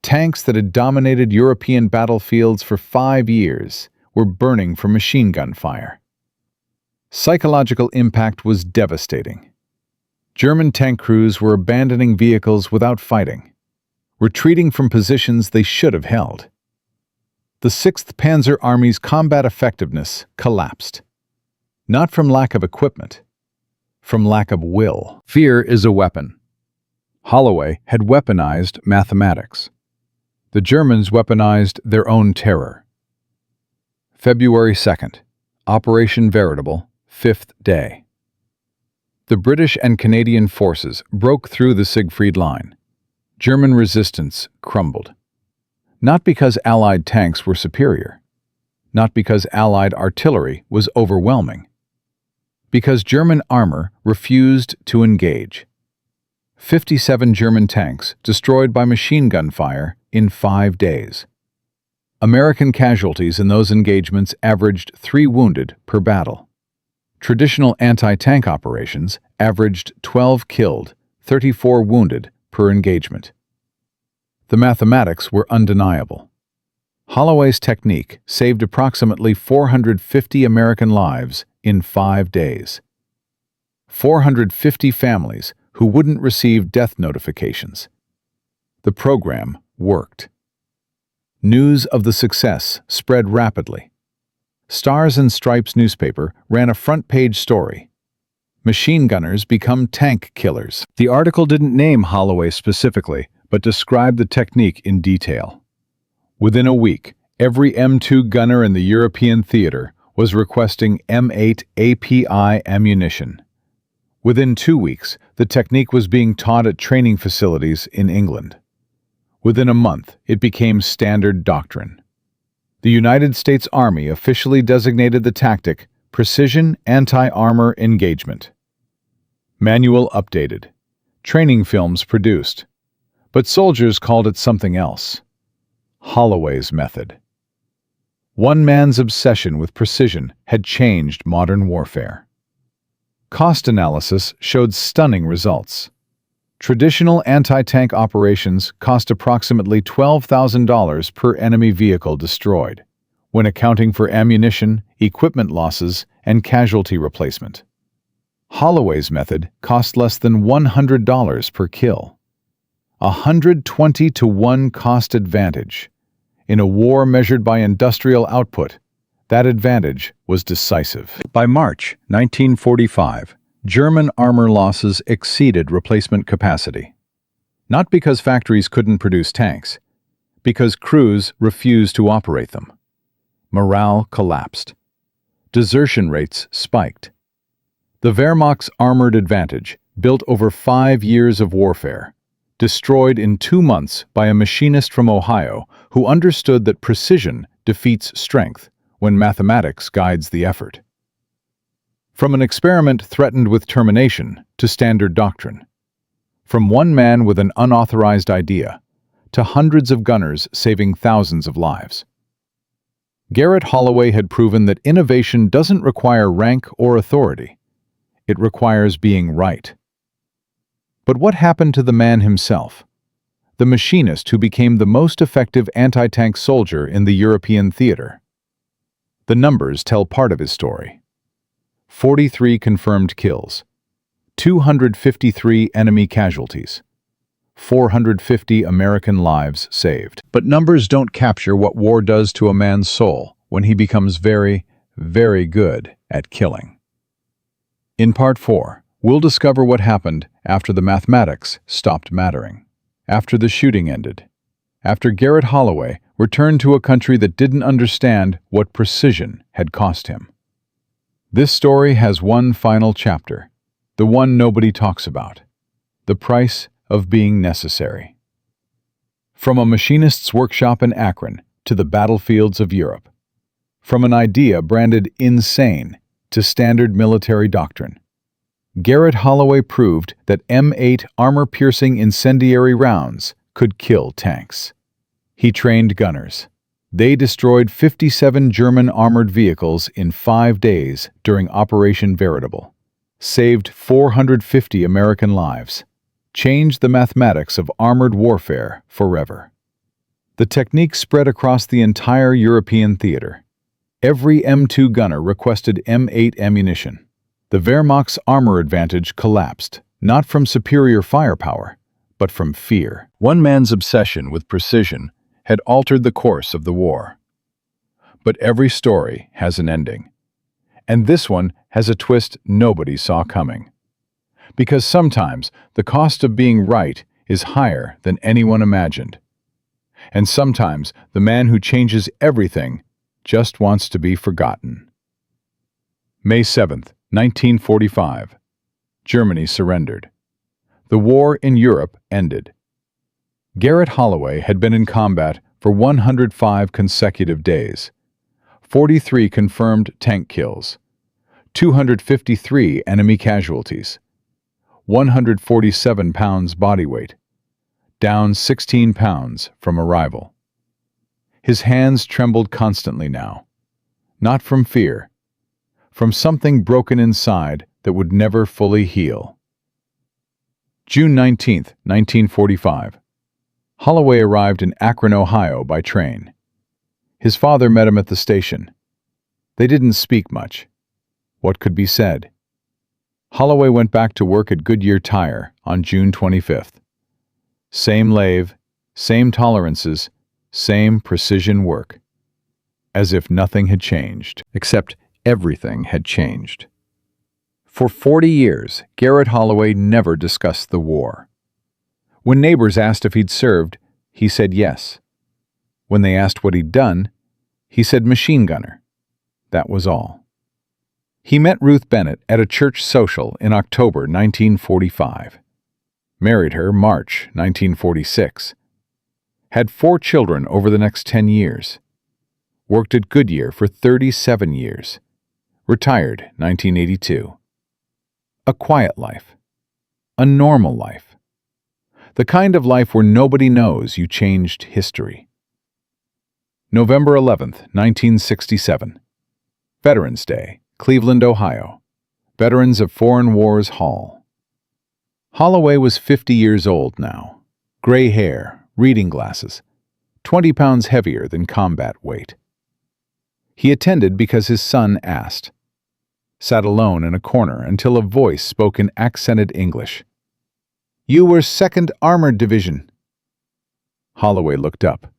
Tanks that had dominated European battlefields for 5 years were burning from machine gun fire. Psychological impact was devastating. German tank crews were abandoning vehicles without fighting, retreating from positions they should have held. The 6th Panzer Army's combat effectiveness collapsed. Not from lack of equipment, from lack of will. Fear is a weapon. Holloway had weaponized mathematics. The Germans weaponized their own terror. February 2nd, Operation Veritable, 5th day. The British and Canadian forces broke through the Siegfried Line. German resistance crumbled. Not because Allied tanks were superior. Not because Allied artillery was overwhelming. Because German armor refused to engage. 57 German tanks destroyed by machine gun fire in 5 days. American casualties in those engagements averaged 3 wounded per battle. Traditional anti-tank operations averaged 12 killed, 34 wounded per engagement. The mathematics were undeniable. Holloway's technique saved approximately 450 American lives in 5 days. 450 families who wouldn't receive death notifications. The program worked. News of the success spread rapidly. Stars and Stripes newspaper ran a front-page story. Machine gunners become tank killers. The article didn't name Holloway specifically, but described the technique in detail. Within a week, every M2 gunner in the European theater was requesting M8 API ammunition. Within 2 weeks, the technique was being taught at training facilities in England. Within a month, it became standard doctrine. The United States Army officially designated the tactic Precision Anti-Armor Engagement. Manual updated. Training films produced. But soldiers called it something else. Holloway's method. One man's obsession with precision had changed modern warfare. Cost analysis showed stunning results. Traditional anti-tank operations cost approximately $12,000 per enemy vehicle destroyed, when accounting for ammunition, equipment losses, and casualty replacement. Holloway's method cost less than $100 per kill. 120 to 1 cost advantage. In a war measured by industrial output, that advantage was decisive. By March 1945, German armor losses exceeded replacement capacity. Not because factories couldn't produce tanks, because crews refused to operate them. Morale collapsed. Desertion rates spiked. The Wehrmacht's armored advantage, built over 5 years of warfare, destroyed in 2 months by a machinist from Ohio who understood that precision defeats strength when mathematics guides the effort. From an experiment threatened with termination to standard doctrine. From one man with an unauthorized idea to hundreds of gunners saving thousands of lives. Garrett Holloway had proven that innovation doesn't require rank or authority. It requires being right. But what happened to the man himself? The machinist who became the most effective anti-tank soldier in the European theater. The numbers tell part of his story. 43 confirmed kills, 253 enemy casualties, 450 American lives saved. But numbers don't capture what war does to a man's soul when he becomes very, very good at killing. In Part 4, we'll discover what happened after the mathematics stopped mattering, after the shooting ended, after Garrett Holloway returned to a country that didn't understand what precision had cost him. This story has one final chapter, the one nobody talks about, the price of being necessary. From a machinist's workshop in Akron to the battlefields of Europe, from an idea branded insane to standard military doctrine, Garrett Holloway proved that M8 armor-piercing incendiary rounds could kill tanks. He trained gunners. They destroyed 57 German armored vehicles in 5 days during Operation Veritable, saved 450 American lives, changed the mathematics of armored warfare forever. The technique spread across the entire European theater. Every M2 gunner requested M8 ammunition. The Wehrmacht's armor advantage collapsed, not from superior firepower, but from fear. One man's obsession with precision had altered the course of the war. But every story has an ending. And this one has a twist nobody saw coming. Because sometimes the cost of being right is higher than anyone imagined. And sometimes the man who changes everything just wants to be forgotten. May 7th, 1945. Germany surrendered. The war in Europe ended. Garrett Holloway had been in combat for 105 consecutive days, 43 confirmed tank kills, 253 enemy casualties, 147 pounds body weight, down 16 pounds from arrival. His hands trembled constantly now, not from fear, from something broken inside that would never fully heal. June 19th, 1945. Holloway arrived in Akron, Ohio by train. His father met him at the station. They didn't speak much. What could be said? Holloway went back to work at Goodyear Tire on June 25th. Same lathe, same tolerances, same precision work. As if nothing had changed, except everything had changed. For 40 years, Garrett Holloway never discussed the war. When neighbors asked if he'd served, he said yes. When they asked what he'd done, he said machine gunner. That was all. He met Ruth Bennett at a church social in October 1945. Married her March 1946. Had 4 children over the next 10 years. Worked at Goodyear for 37 years. Retired 1982. A quiet life. A normal life. The kind of life where nobody knows you changed history. November 11th, 1967. Veterans Day, Cleveland, Ohio. Veterans of Foreign Wars Hall. Holloway was 50 years old now. Gray hair, reading glasses, 20 pounds heavier than combat weight. He attended because his son asked. Sat alone in a corner until a voice spoke in accented English. "You were 2nd Armored Division." Holloway looked up.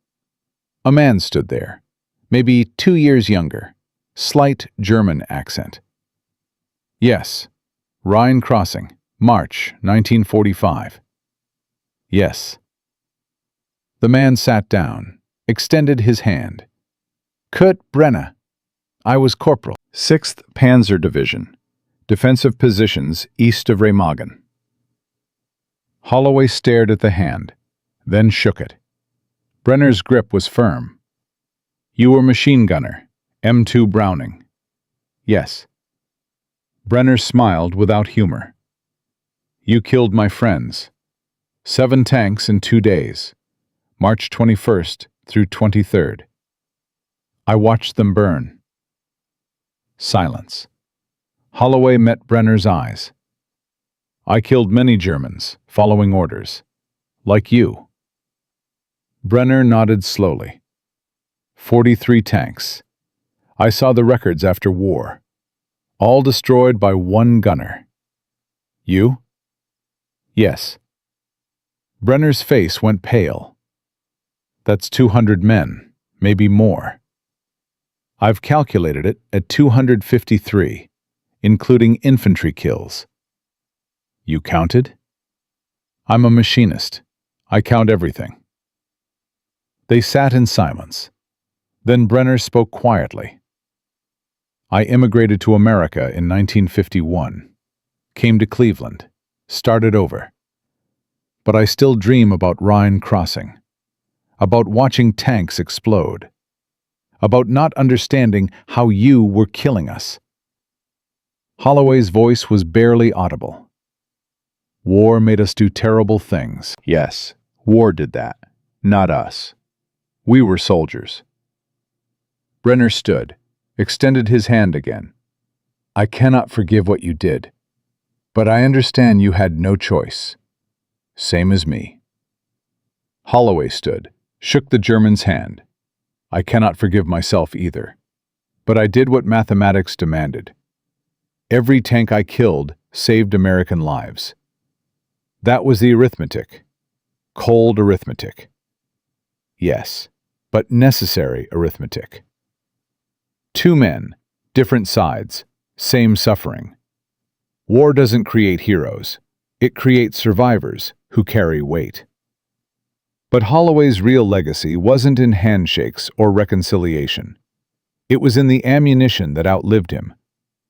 A man stood there, maybe 2 years younger, slight German accent. "Yes, Rhine Crossing, March 1945. "Yes." The man sat down, extended his hand. "Kurt Brenner. I was corporal. 6th Panzer Division, defensive positions east of Remagen." Holloway stared at the hand, then shook it. Brenner's grip was firm. "You were machine gunner, M2 Browning." "Yes." Brenner smiled without humor. "You killed my friends. 7 tanks in 2 days, March 21st through 23rd. I watched them burn." Silence. Holloway met Brenner's eyes. "I killed many Germans, following orders. Like you." Brenner nodded slowly. 43 tanks. I saw the records after war. all destroyed by one gunner. You? Yes. Brenner's face went pale. That's 200 men, maybe more. I've calculated it at 253, including infantry kills. You counted? I'm a machinist. I count everything. They sat in silence. Then Brenner spoke quietly. I immigrated to America in 1951, came to Cleveland, started over. But I still dream about Rhine crossing, about watching tanks explode, about not understanding how you were killing us. Holloway's voice was barely audible. War made us do terrible things. Yes, war did that, not us. We were soldiers. Brenner stood, extended his hand again. I cannot forgive what you did, but I understand you had no choice. Same as me. Holloway stood, shook the German's hand. I cannot forgive myself either, but I did what mathematics demanded. Every tank I killed saved American lives. That was the arithmetic. Cold arithmetic. Yes, but necessary arithmetic. Two men, different sides, same suffering. War doesn't create heroes. It creates survivors who carry weight. But Holloway's real legacy wasn't in handshakes or reconciliation. It was in the ammunition that outlived him.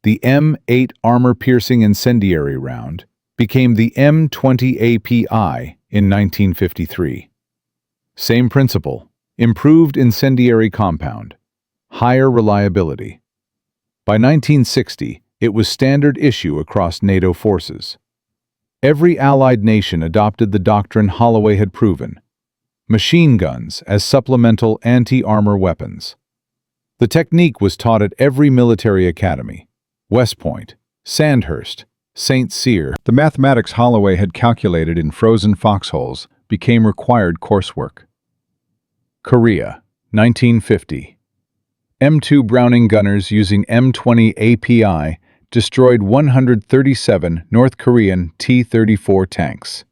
The M8 armor-piercing incendiary round became the M20 API in 1953. Same principle, improved incendiary compound, higher reliability. By 1960, it was standard issue across NATO forces. Every Allied nation adopted the doctrine Holloway had proven: machine guns as supplemental anti-armor weapons. The technique was taught at every military academy: West Point, Sandhurst, St. Cyr. The mathematics Holloway had calculated in frozen foxholes became required coursework. Korea, 1950. M2 Browning gunners using M20 API destroyed 137 North Korean T-34 tanks.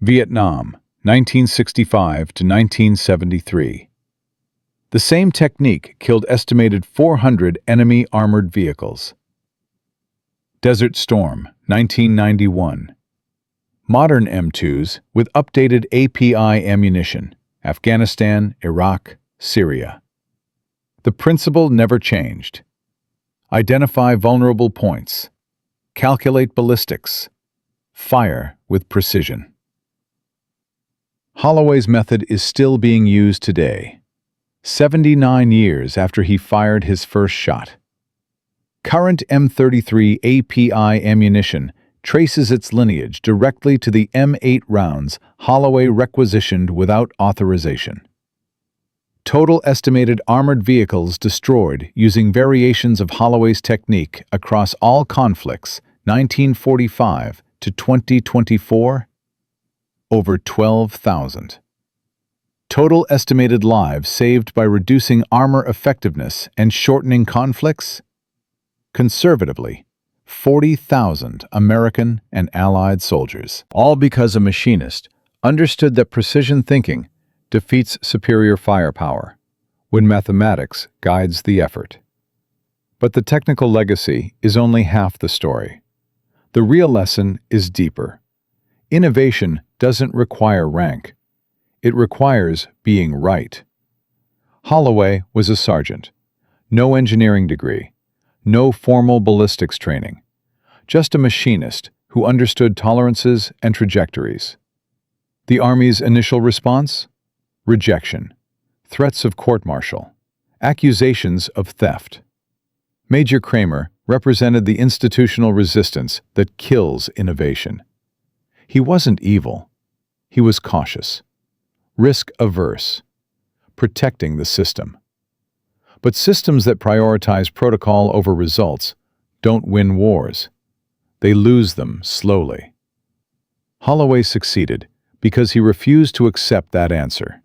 Vietnam, 1965 to 1973. The same technique killed estimated 400 enemy armored vehicles. Desert Storm, 1991. Modern M2s with updated API ammunition, Afghanistan, Iraq, Syria. The principle never changed. Identify vulnerable points. Calculate ballistics. Fire with precision. Holloway's method is still being used today, 79 years after he fired his first shot. Current M33 API ammunition traces its lineage directly to the M8 rounds Holloway requisitioned without authorization. Total estimated armored vehicles destroyed using variations of Holloway's technique across all conflicts, 1945 to 2024, over 12,000. Total estimated lives saved by reducing armor effectiveness and shortening conflicts? Conservatively, 40,000 American and Allied soldiers. All because a machinist understood that precision thinking defeats superior firepower when mathematics guides the effort. But the technical legacy is only half the story. The real lesson is deeper. Innovation doesn't require rank. It requires being right. Holloway was a sergeant. No engineering degree. No formal ballistics training. Just a machinist who understood tolerances and trajectories. The Army's initial response? Rejection, threats of court-martial, accusations of theft. Major Kramer represented the institutional resistance that kills innovation. He wasn't evil. He was cautious, risk-averse, protecting the system. But systems that prioritize protocol over results don't win wars. They lose them slowly. Holloway succeeded because he refused to accept that answer.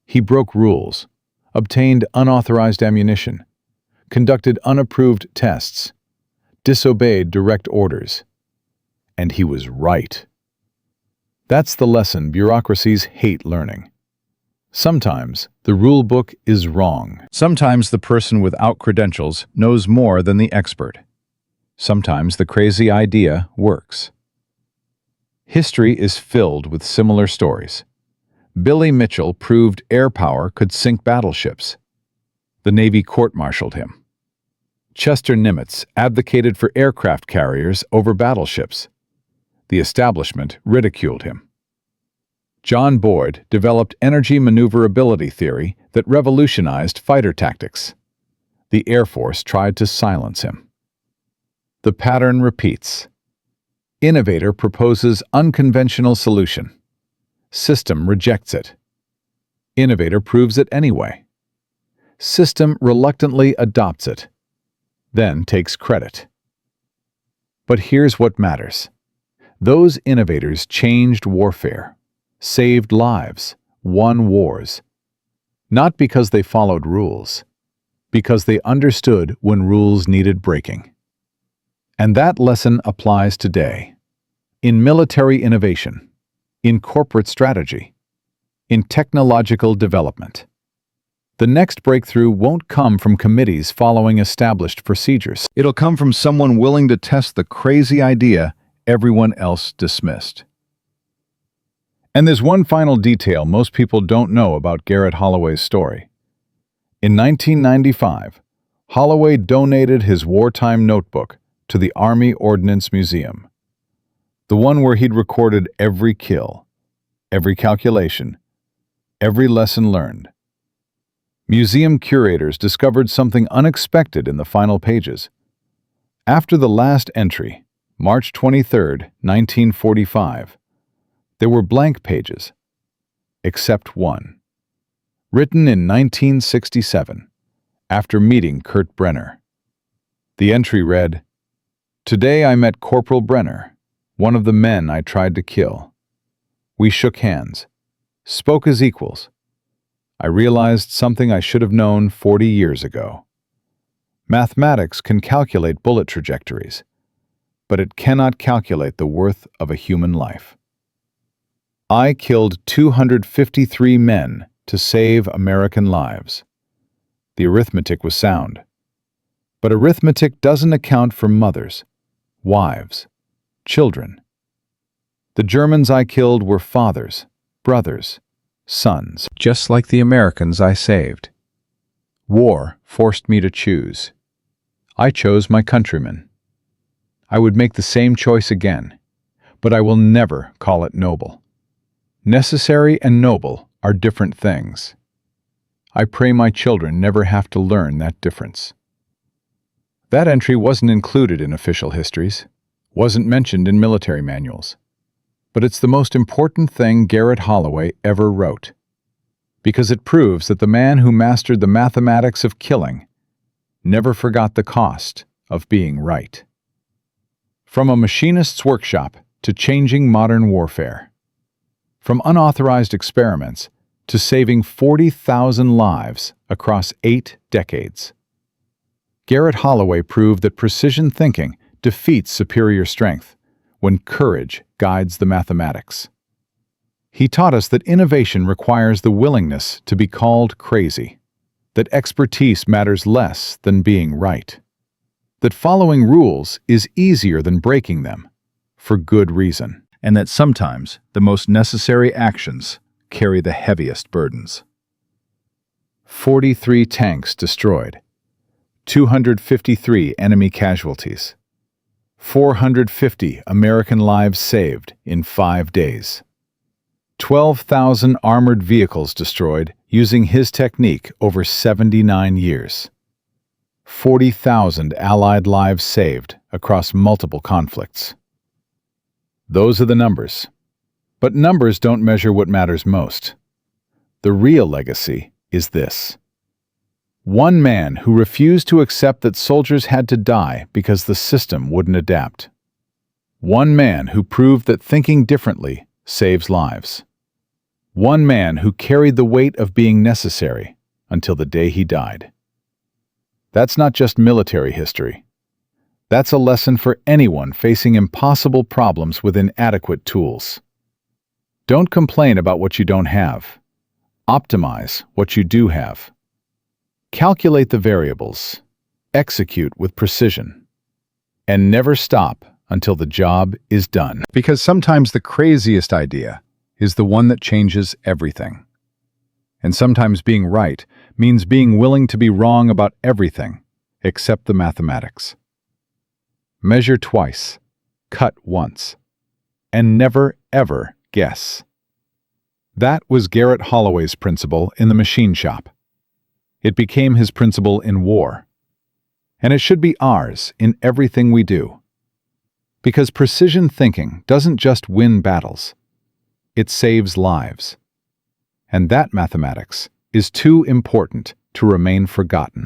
He broke rules, obtained unauthorized ammunition, conducted unapproved tests, disobeyed direct orders. And he was right. That's the lesson bureaucracies hate learning. Sometimes the rule book is wrong. Sometimes the person without credentials knows more than the expert. Sometimes the crazy idea works. History is filled with similar stories. Billy Mitchell proved air power could sink battleships. The Navy court-martialed him. Chester Nimitz advocated for aircraft carriers over battleships. The establishment ridiculed him. John Boyd developed energy maneuverability theory that revolutionized fighter tactics. The Air Force tried to silence him. The pattern repeats. Innovator proposes unconventional solution. System rejects it. Innovator proves it anyway. System reluctantly adopts it, then takes credit. But here's what matters. Those innovators changed warfare, saved lives, won wars. Not because they followed rules, because they understood when rules needed breaking. And that lesson applies today. In military innovation, in corporate strategy, in technological development. The next breakthrough won't come from committees following established procedures. It'll come from someone willing to test the crazy idea everyone else dismissed. And there's one final detail most people don't know about Garrett Holloway's story. In 1995, Holloway donated his wartime notebook to the Army Ordnance Museum. The one where he'd recorded every kill, every calculation, every lesson learned. Museum curators discovered something unexpected in the final pages. After the last entry, March 23, 1945, there were blank pages, except one. Written in 1967, after meeting Kurt Brenner. The entry read, "Today I met Corporal Brenner, one of the men I tried to kill. We shook hands, spoke as equals. I realized something I should have known 40 years ago. Mathematics can calculate bullet trajectories, but it cannot calculate the worth of a human life. I killed 253 men to save American lives." The arithmetic was sound. But arithmetic doesn't account for mothers, wives, children. The Germans I killed were fathers, brothers, sons, just like the Americans I saved. War forced me to choose. I chose my countrymen. I would make the same choice again, but I will never call it noble. Necessary and noble are different things. I pray my children never have to learn that difference. That entry wasn't included in official histories, wasn't mentioned in military manuals. But it's the most important thing Garrett Holloway ever wrote, because it proves that the man who mastered the mathematics of killing never forgot the cost of being right. From a machinist's workshop to changing modern warfare. From unauthorized experiments to saving 40,000 lives across 8 decades. Garrett Holloway proved that precision thinking defeats superior strength when courage guides the mathematics. He taught us that innovation requires the willingness to be called crazy, that expertise matters less than being right, that following rules is easier than breaking them, for good reason, and that sometimes the most necessary actions carry the heaviest burdens. 43 tanks destroyed, 253 enemy casualties, 450 American lives saved in 5 days. 12,000 armored vehicles destroyed using his technique over 79 years. 40,000 Allied lives saved across multiple conflicts. Those are the numbers. But numbers don't measure what matters most. The real legacy is this. One man who refused to accept that soldiers had to die because the system wouldn't adapt. One man who proved that thinking differently saves lives. One man who carried the weight of being necessary until the day he died. That's not just military history. That's a lesson for anyone facing impossible problems with inadequate tools. Don't complain about what you don't have. Optimize what you do have. Calculate the variables. Execute with precision. And never stop until the job is done. Because sometimes the craziest idea is the one that changes everything. And sometimes being right means being willing to be wrong about everything except the mathematics. Measure twice, cut once, and never ever guess. That was Garrett Holloway's principle in the machine shop. It became his principle in war. And it should be ours in everything we do. Because precision thinking doesn't just win battles. It saves lives. And that mathematics is too important to remain forgotten.